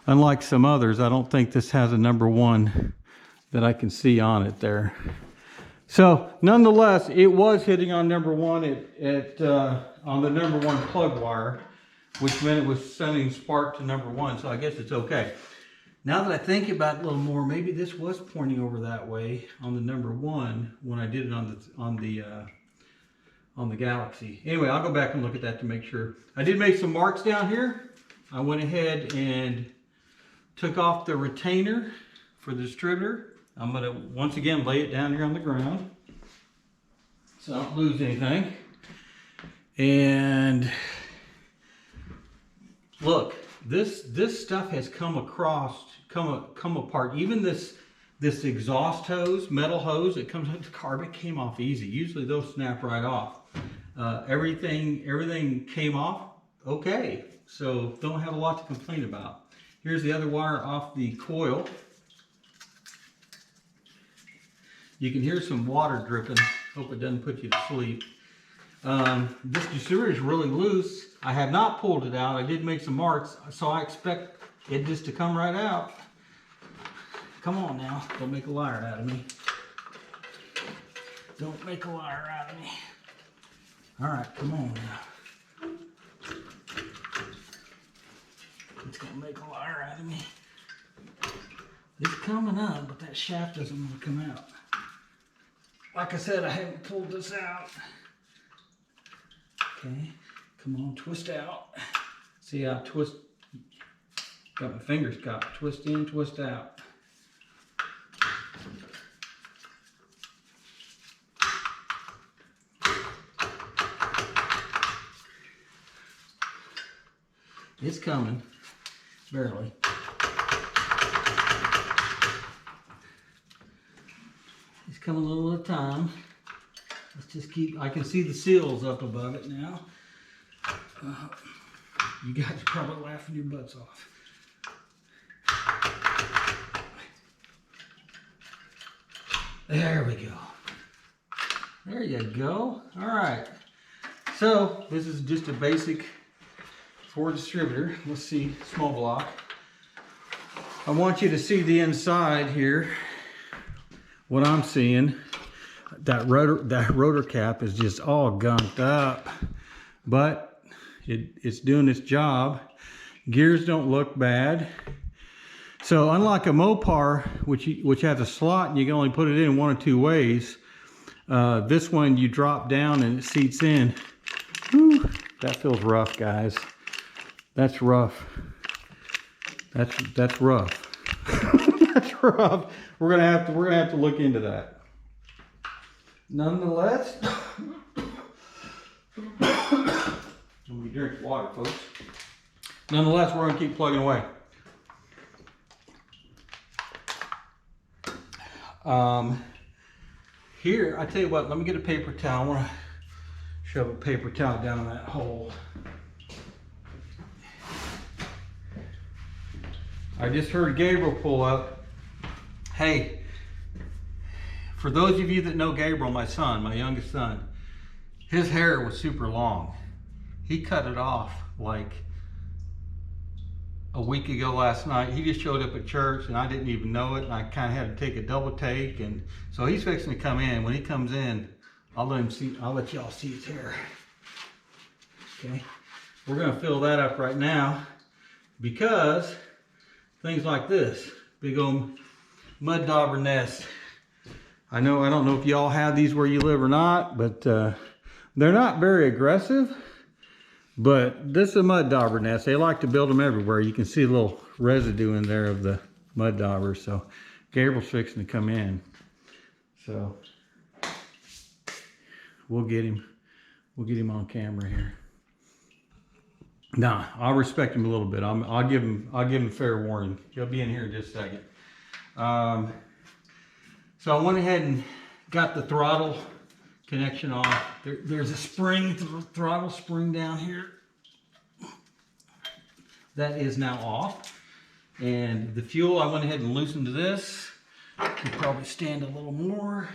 Unlike some others, I don't think this has a #1 that I can see on it there. So nonetheless, it was hitting on #1 on the #1 plug wire, which meant it was sending spark to #1. So I guess it's okay. Now that I think about it a little more, maybe this was pointing over that way on the #1 when I did it on the Galaxy. Anyway, I'll go back and look at that to make sure. I did make some marks down here. I went ahead and took off the retainer for the distributor. I'm going to once again lay it down here on the ground so I don't lose anything. And look, this stuff has come apart. Even this exhaust hose, metal hose, it comes with the carb, it came off easy. Usually those snap right off. Everything came off okay, so don't have a lot to complain about. Here's the other wire off the coil. You can hear some water dripping. Hope it doesn't put you to sleep. This distributor is really loose. I have not pulled it out. I did make some marks, so I expect it just to come right out. Come on now, don't make a liar out of me. Don't make a liar out of me. All right, come on now. It's gonna make a liar out of me. It's coming up, but that shaft doesn't want to come out. Like I said, I haven't pulled this out. Okay, come on, twist out. See how I twist, got my fingers caught. Twist in, twist out. It's coming, barely. It's coming a little at a time. Let's just keep, I can see the seals up above it now. You guys are probably laughing your butts off. There we go. There you go. All right. So this is just a basic Ford distributor. Let's see, small block. I want you to see the inside here. What I'm seeing, that rotor cap is just all gunked up, but it's doing its job. Gears don't look bad. So unlike a Mopar, which has a slot and you can only put it in one or two ways, this one you drop down and it seats in. Whew, that feels rough, guys. That's rough. That's rough. That's rough. We're gonna have to look into that. Nonetheless, we drink water, folks. Nonetheless, we're gonna keep plugging away. Here, I tell you what, let me get a paper towel. I want to shove a paper towel down that hole. I just heard Gabriel pull up. Hey, for those of you that know Gabriel, my son, my youngest son, his hair was super long. He cut it off like a week ago last night. He just showed up at church and I didn't even know it, and I kind of had to take a double take, and so he's fixing to come in. When he comes in, I'll let y'all see his hair. Okay, we're gonna fill that up right now because things like this, big old mud dauber nest. I don't know if y'all have these where you live or not, but they're not very aggressive. But this is a mud dauber nest. They like to build them everywhere. You can see a little residue in there of the mud dauber. So Gabriel's fixing to come in. So we'll get him on camera here. Nah, I'll respect him a little bit. I'll give him fair warning. He'll be in here in just a second. So I went ahead and got the throttle connection off. There's a spring, throttle spring down here. That is now off. And the fuel, I went ahead and loosened this. Could probably stand a little more.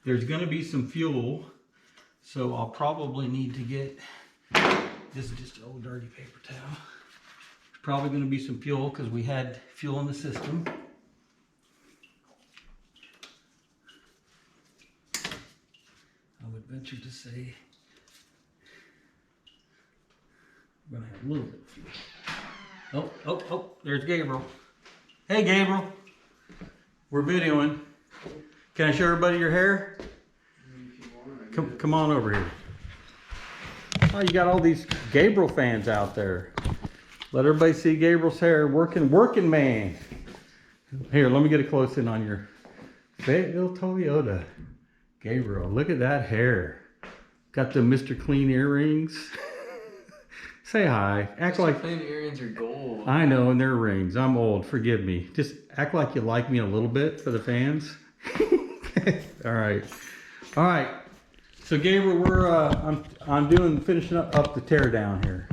There's gonna be some fuel, so I'll probably need to get, this is just an old dirty paper towel. There's probably gonna be some fuel because we had fuel in the system. I would venture to say we're gonna have a little bit of fuel. Oh, there's Gabriel. Hey Gabriel, we're videoing. Can I show everybody your hair? Come on over here. Oh, you got all these Gabriel fans out there. Let everybody see Gabriel's hair. Working man. Here, let me get a close in on your Fayetteville Toyota. Gabriel, look at that hair. Got the Mr. Clean earrings. Say hi. Act Mr. like Clean earrings are gold. I know, and they're rings. I'm old. Forgive me. Just act like you like me a little bit for the fans. All right. So Gabriel, I'm finishing up the teardown here.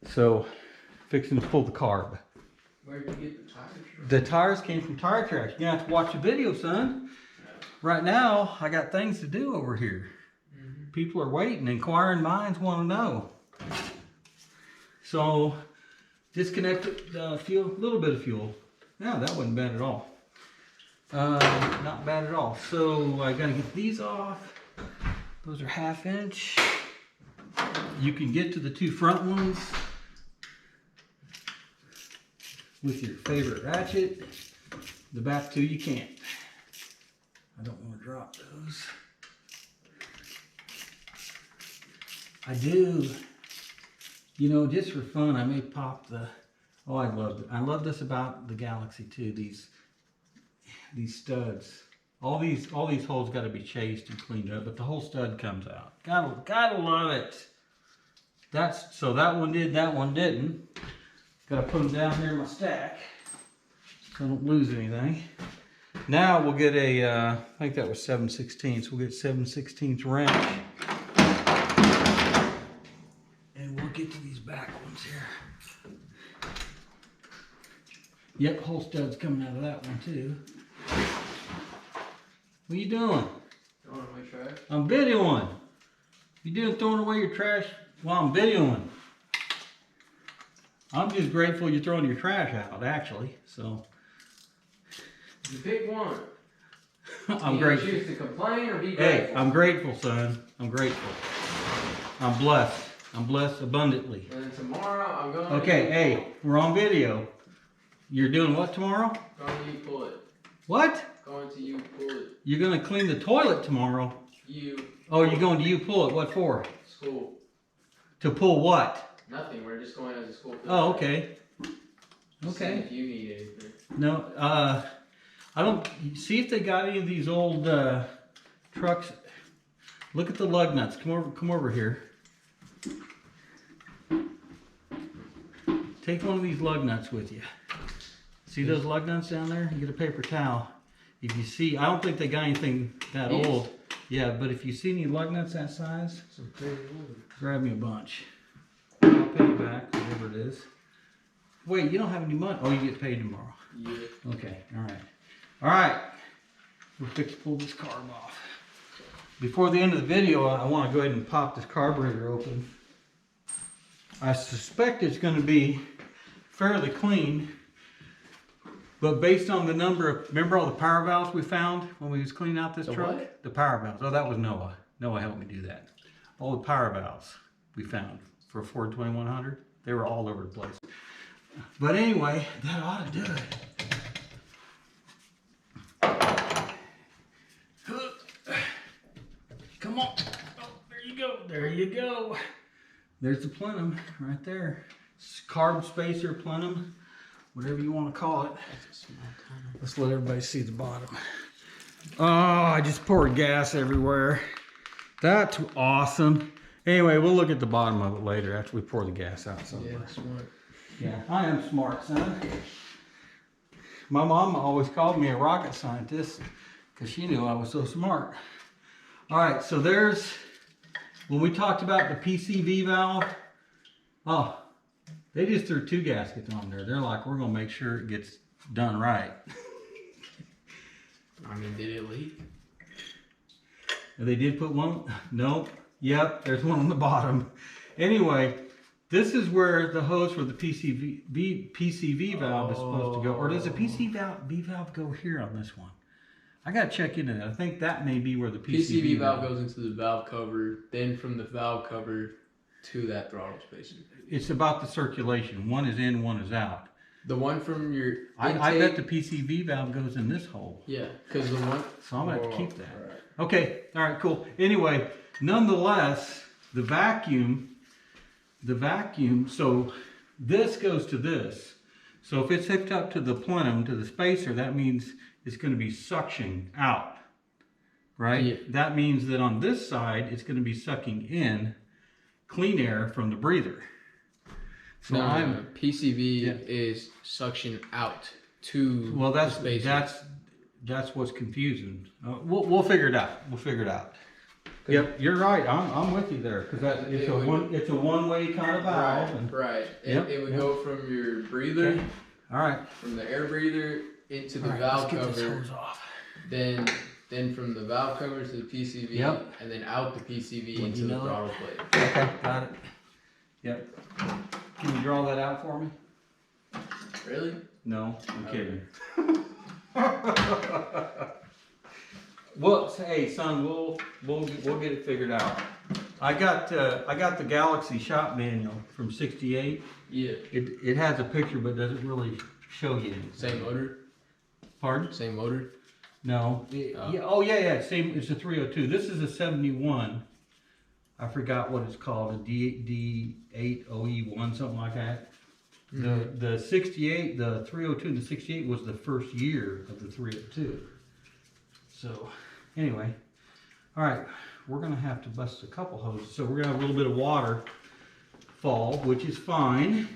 So fixing to pull the carb. Where did you get the tires from? The tires came from Tire Trash. You're gonna have to watch the video, son. Right now, I got things to do over here. People are waiting. Inquiring minds want to know. So disconnected the fuel, a little bit of fuel. No, that wasn't bad at all. Not bad at all. So I gotta get these off. Those are 1/2 inch. You can get to the two front ones with your favorite ratchet. The back two you can't. I don't want to drop those. I do. You know, just for fun, I may pop the. Oh, I love this about the Galaxy too. These studs. All these holes got to be chased and cleaned up, but the whole stud comes out. Gotta love it. So that one did, that one didn't. Got to put them down here in my stack so I don't lose anything. Now we'll get I think that was 7/16. We'll get 7/16 wrench. And we'll get to these back ones here. Yep, whole stud's coming out of that one too. What are you doing? Throwing away trash. I'm videoing. You doing throwing away your trash while I'm videoing? I'm just grateful you're throwing your trash out, actually. So. You pick one. I'm grateful. Choose to complain or be grateful. Hey, I'm grateful, son. I'm grateful. I'm blessed. I'm blessed abundantly. And then tomorrow I'm going to. Okay, hey, we're on video. You're doing what tomorrow? Going to you pull it. What? Going to you pull it. You're gonna clean the toilet tomorrow. You. Oh, you're going to you pull it. What for? School. To pull what? Nothing. We're just going as a school. Oh, okay. Just seeing if you need anything. No, I don't, see if they got any of these old, trucks. Look at the lug nuts. Come over here. Take one of these lug nuts with you. See those lug nuts down there? You get a paper towel. If you see, I don't think they got anything that old. Yeah, but if you see any lug nuts that size, grab me a bunch. I'll pay you back, whatever it is. Wait, you don't have any money? Oh, you get paid tomorrow. Yeah. Okay, all right. All right, we'll fix to pull this carb off. Before the end of the video, I want to go ahead and pop this carburetor open. I suspect it's going to be fairly clean, but based on the number of, remember all the power valves we found when we was cleaning out this truck? What? The power valves. Oh, that was Noah. Noah helped me do that. All the power valves we found for a Ford 2100, they were all over the place. But anyway, that ought to do it. Come on. Oh, there you go. There you go. There's the plenum right there. Carb spacer plenum, whatever you want to call it. Let's let everybody see the bottom. Oh, I just poured gas everywhere. That's awesome. Anyway, we'll look at the bottom of it later after we pour the gas out somewhere. Yeah, smart. Yeah, I am smart, son. My mom always called me a rocket scientist because she knew I was so smart. All right, so there's, when we talked about the PCV valve, oh, they just threw 2 gaskets on there. They're like, we're gonna make sure it gets done right. I mean, did it leak? They did put one, nope, yep, there's one on the bottom. Anyway, this is where the hose for the PCV valve is supposed to go. Or does the PCV valve go here on this one? I gotta check into that. I think that may be where the PCV valve goes into the valve cover, then from the valve cover to that throttle spacer. It's about the circulation. One is in, one is out. The one from your intake, I bet the PCV valve goes in this hole. Yeah, because the one. So I'm gonna have to keep that. Right. Okay, all right, cool. Anyway, nonetheless, the vacuum, so this goes to this. So if it's hooked up to the plenum, to the spacer, that means it's going to be suction out, right? Yeah. That means that on this side, it's going to be sucking in clean air from the breather. So No, PCV is suction out to the spacer. That's what's confusing. We'll figure it out. We'll figure it out. Yep, you're right. I'm with you there because it's a one-way kind of valve. Right. Yep, It would go from your breather, okay. All right, from the air breather into the all right, valve let's get this cover. hose off. Then from the valve cover to the PCV, Yep. and then out the PCV Well, into you the know throttle plate. Okay, got it. Yep. Can you draw that out for me? Really? No, I'm kidding. Well, hey son, we'll get it figured out. I got the Galaxy shop manual from '68. Yeah. It has a picture, but doesn't really show you anything. Same motor? Pardon? Same motor? No. Yeah. Same. It's a 302. This is a 71. I forgot what it's called. A D8OE1, something like that. Mm-hmm. The 68, the 302 and the 68 was the first year of the 302. So, anyway, all right, we're gonna have to bust a couple hoses. So we're gonna have a little bit of water fall, which is fine.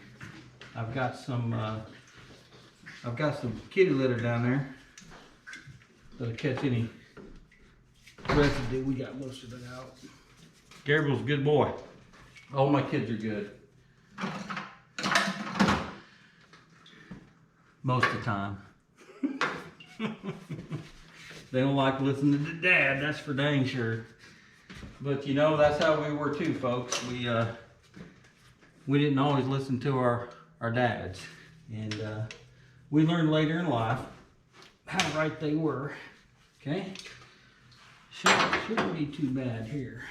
I've got some kitty litter down there that'll catch any residue. We got most of it out. Gabriel's a good boy. All my kids are good. Most of the time. They don't like listening to Dad, that's for dang sure. But you know, that's how we were too, folks. We didn't always listen to our dads. And we learned later in life how right they were. Okay? Shouldn't be too bad here.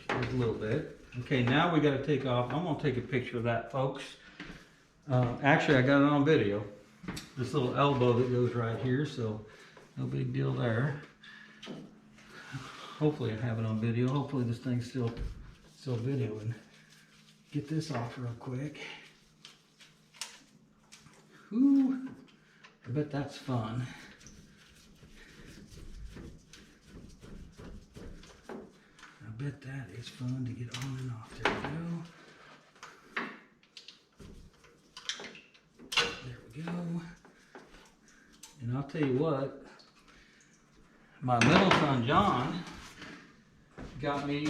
Just a little bit. Okay, now we gotta take off. I'm gonna take a picture of that, folks. Actually, I got it on video. This little elbow that goes right here, so no big deal there. Hopefully I have it on video. Hopefully this thing's still videoing. get this off real quick. Whew, I bet that's fun. I bet that is fun to get on and off. There we go. There we go. And I'll tell you what, my middle son John got me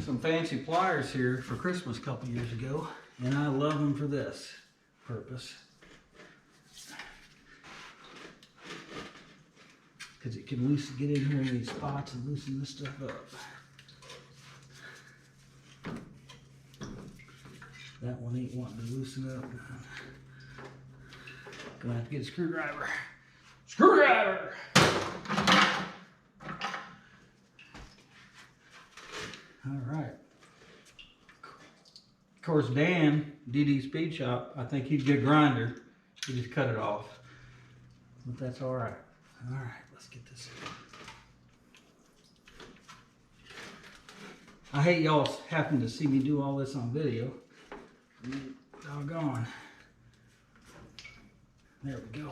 some fancy pliers here for Christmas a couple years ago, and I love them for this purpose. Because it can get in here in these spots and loosen this stuff up. That one ain't wanting to loosen up. Gonna have to get a screwdriver. Screwdriver! All right. Of course, Dan, DD Speed Shop, I think he'd get a grinder. He just cut it off. But that's all right. All right, let's get this. I hate y'all having to see me do all this on video. Doggone. There we go.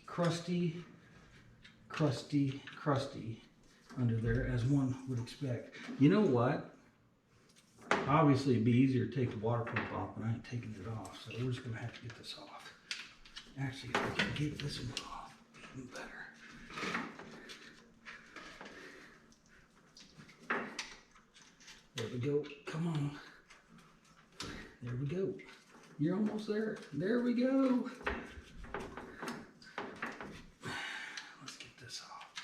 Crusty, crusty, crusty under there, as one would expect. You know what? Obviously, it'd be easier to take the water pump off, but I ain't taking it off, so we're just gonna have to get this off. Actually, if we can get this one off, even better. There we go. Come on. There we go. You're almost there. There we go. Let's get this off.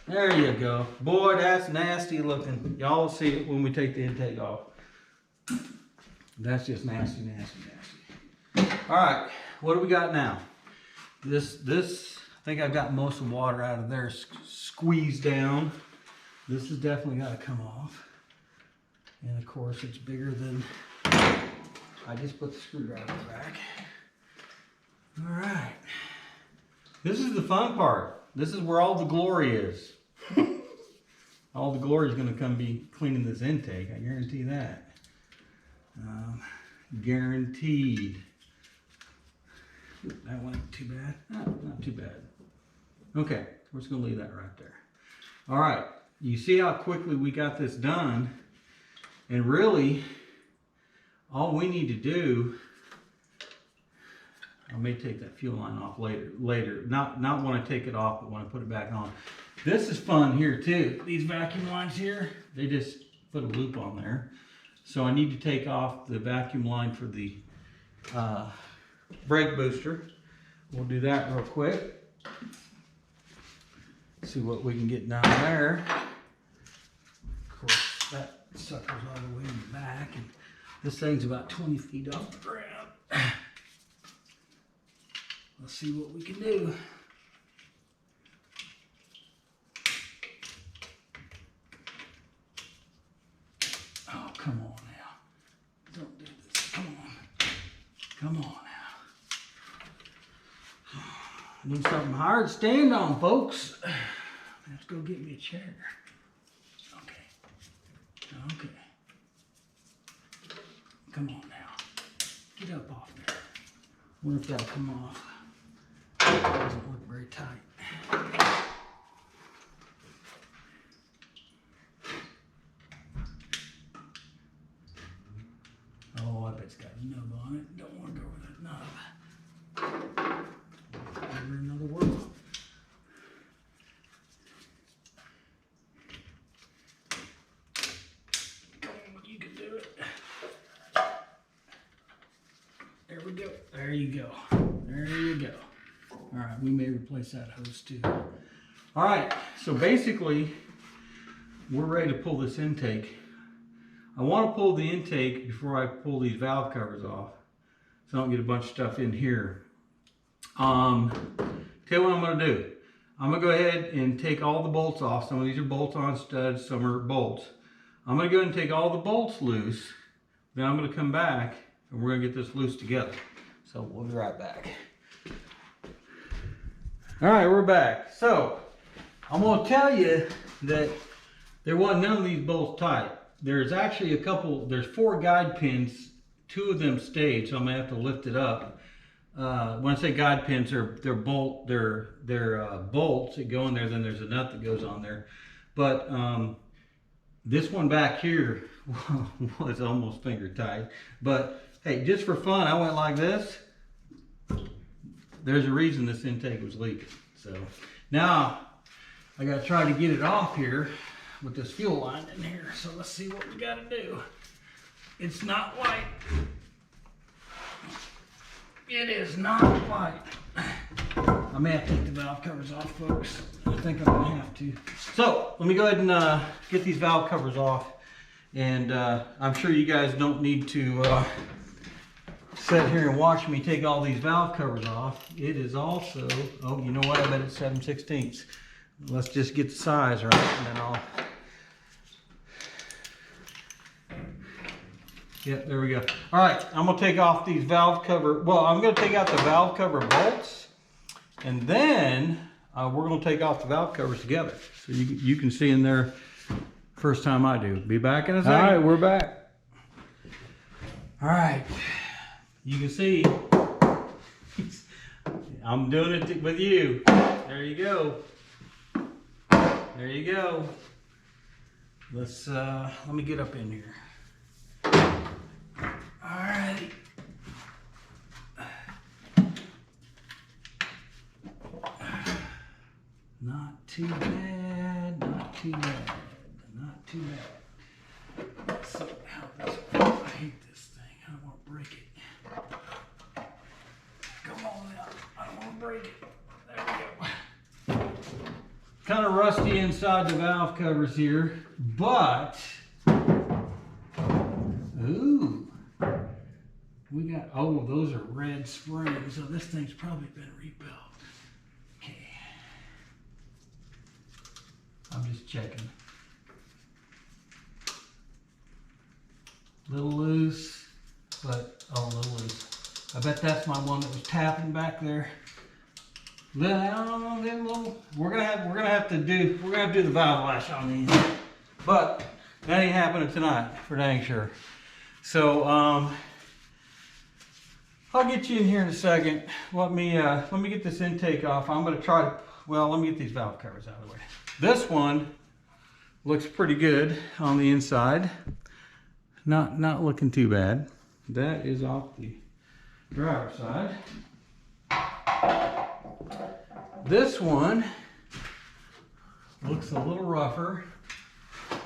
There you go. Boy, that's nasty looking. Y'all will see it when we take the intake off. That's just nasty, nasty, nasty. All right, what do we got now? This, I think I got most of the water out of there squeezed down. This has definitely got to come off. And of course, it's bigger than, I just put the screwdriver back. All right. This is the fun part. This is where all the glory is. All the glory is going to come be cleaning this intake. I guarantee that. Guaranteed. That one ain't too bad. Not too bad. Okay, we're just going to leave that right there. All right. You see how quickly we got this done. And really, all we need to do, I may take that fuel line off later. Not when I take it off, but when I put it back on. This is fun here too. These vacuum lines here, they just put a loop on there. So I need to take off the vacuum line for the brake booster. We'll do that real quick. See what we can get down there. Of course, that sucker's all the way in the back, and this thing's about 20 feet off the ground. Let's see what we can do. Oh, come on now. Don't do this. Come on. Come on now. I need something hard to stand on, folks. Let's go get me a chair. Okay. Okay. Come on now. Get up off there. Wonder if that'll come off. It doesn't look very tight. Oh, I bet it's got a nub on it. Don't want to go with that nub. Never in another world. Come on, you can do it. There we go. There you go. There you go. All right, we may replace that hose too. All right, so basically, we're ready to pull this intake. I want to pull the intake before I pull these valve covers off, so I don't get a bunch of stuff in here. Tell you what I'm going to do. I'm going to go ahead and take all the bolts off. Some of these are bolt-on studs, some are bolts. I'm going to go ahead and take all the bolts loose. Then I'm going to come back and we're going to get this loose together. So we'll be right back. All right, we're back. So I'm going to tell you that there wasn't none of these bolts tight. there's actually a couple, there's 4 guide pins, 2 of them stayed, so I'm gonna have to lift it up. When I say guide pins, they're bolts that go in there, then there's a nut that goes on there. But this one back here was almost finger tight. But hey, just for fun, I went like this. There's a reason this intake was leaking. So now I gotta try to get it off here with this fuel line in here. So let's see what we gotta do. It's not light. It is not light. I may have to take the valve covers off, folks. I think I'm gonna have to. So let me go ahead and get these valve covers off. And I'm sure you guys don't need to sit here and watch me take all these valve covers off. It is also, oh, you know what? I bet it's 7/16. Let's just get the size right, and then I'll. Yep, there we go. All right, I'm gonna take off these valve cover. Well, I'm gonna take out the valve cover bolts, and then we're gonna take off the valve covers together, so you can see in there. First time I do. Be back in a second. All right, we're back. All right, you can see I'm doing it with you. There you go. There you go. Let's let me get up in here. All right. Not too bad. Not too bad. Not too bad. Let's see how this works. I hate this thing. I don't want to break it. Come on now. I don't want to break it. There we go. Kind of rusty inside the valve covers here, but ooh, we got, oh, those are red springs, so this thing's probably been rebuilt. Okay, I'm just checking. Little loose, but oh, a little loose. I bet that's my one that was tapping back there. I don't know, we're gonna have to do the valve lash on these, but that ain't happening tonight for dang sure. So I'll get you in here in a second. Let me get this intake off. I'm gonna try to, well, let me get these valve covers out of the way. This one looks pretty good on the inside. Not looking too bad. That is off the driver's side. This one looks a little rougher.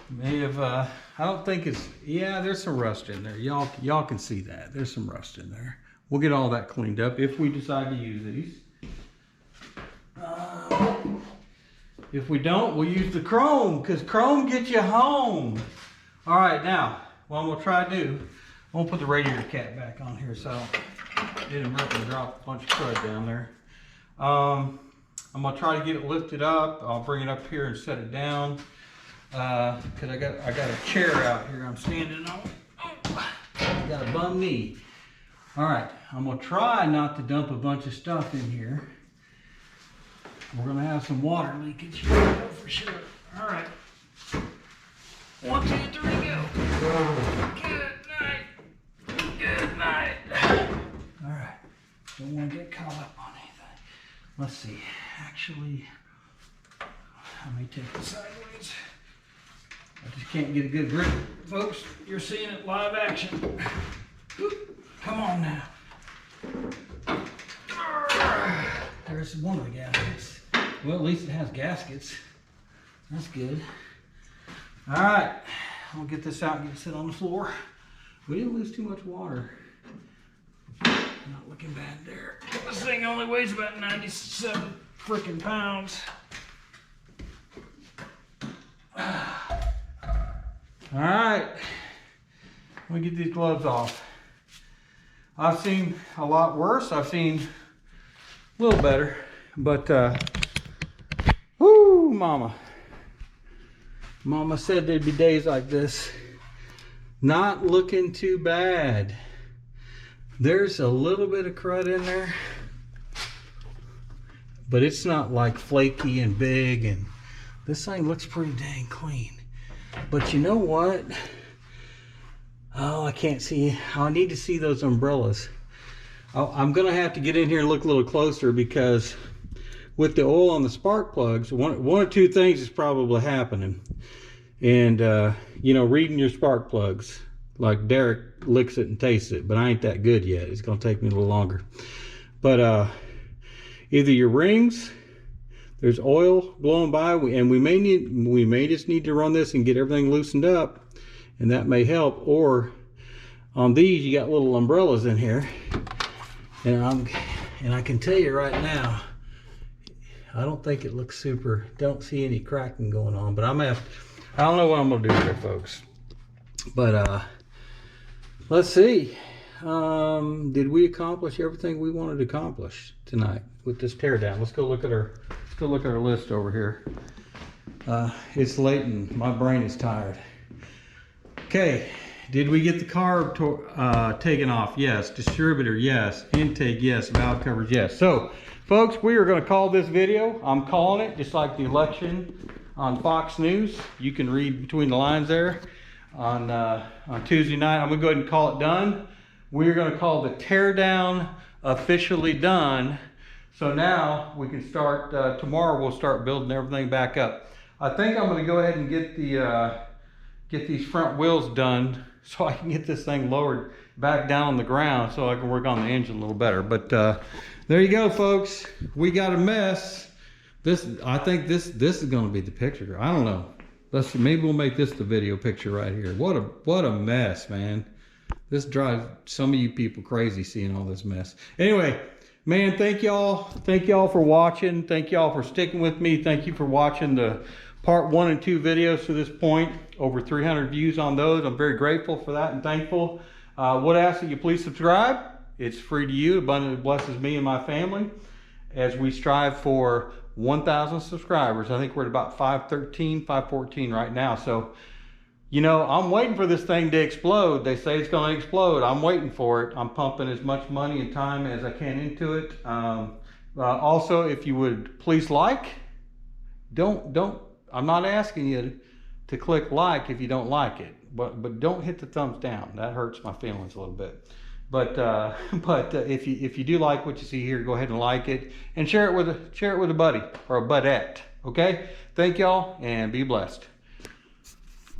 May have, I don't think it's, yeah, there's some rust in there. Y'all can see that. There's some rust in there. We'll get all that cleaned up if we decide to use these. If we don't, we'll use the chrome, because chrome gets you home. All right, now, what I'm gonna try to do, I'm gonna put the radiator cap back on here so I didn't drop a bunch of crud down there. I'm gonna try to get it lifted up. I'll bring it up here and set it down. Cause I got a chair out here I'm standing on. Oh, I got a bum knee. All right, I'm gonna try not to dump a bunch of stuff in here. We're gonna have some water leakage here for sure. All right. 1, 2, 3, go. Good night. Good night. All right. Don't want to get caught up on anything. Let's see. Actually, I may take it sideways. I just can't get a good grip. Folks, you're seeing it live action. Come on now. There's one of the gaskets. Well, at least it has gaskets. That's good. All right, I'll get this out and get it sit on the floor. We didn't lose too much water. Not looking bad there. This thing only weighs about 97 freaking pounds. All right, let me get these gloves off. I've seen a lot worse. I've seen a little better, but whoo, mama. Mama said there'd be days like this. Not looking too bad. There's a little bit of crud in there, but it's not like flaky and big, and this thing looks pretty dang clean. But you know what? Oh, I can't see. I need to see those umbrellas. I'm gonna have to get in here and look a little closer, because with the oil on the spark plugs, one or two things is probably happening. And you know, reading your spark plugs, like Derek licks it and tastes it, but I ain't that good yet. It's gonna take me a little longer. But either your rings, there's oil blowing by, and we may just need to run this and get everything loosened up, and that may help. Or on these, you got little umbrellas in here, and I can tell you right now, I don't think it looks super. Don't see any cracking going on, but I don't know what I'm gonna do here, folks. But let's see. Did we accomplish everything we wanted to accomplish tonight with this teardown? Let's go look at our list over here. It's late and my brain is tired. Okay, did we get the carb taken off? Yes. Distributor, yes. Intake, yes. Valve covers, yes. So, folks, we are going to call this video. I'm calling it, just like the election on Fox News. You can read between the lines there. On Tuesday night, I'm going to go ahead and call it done. We're going to call the teardown officially done. So now we can start, tomorrow we'll start building everything back up. I think I'm going to go ahead and get these front wheels done, so I can get this thing lowered back down on the ground, so I can work on the engine a little better. But there you go, folks. We got a mess. I think this is going to be the picture. I don't know. Let's see, maybe we'll make this the video picture right here. What a mess, man. This drives some of you people crazy seeing all this mess. Anyway, man, thank y'all. Thank y'all for watching. Thank y'all for sticking with me. Thank you for watching the part 1 and 2 videos to this point. Over 300 views on those. I'm very grateful for that and thankful. Would ask that you please subscribe. It's free to you. It abundantly blesses me and my family as we strive for 1,000 subscribers. I think we're at about 513, 514 right now. So, you know, I'm waiting for this thing to explode. They say it's going to explode. I'm waiting for it. I'm pumping as much money and time as I can into it. Also, if you would please like, I'm not asking you to click like if you don't like it, but don't hit the thumbs down. That hurts my feelings a little bit. But if you do like what you see here, go ahead and like it and share it with a buddy or a budette. Okay? Thank y'all and be blessed.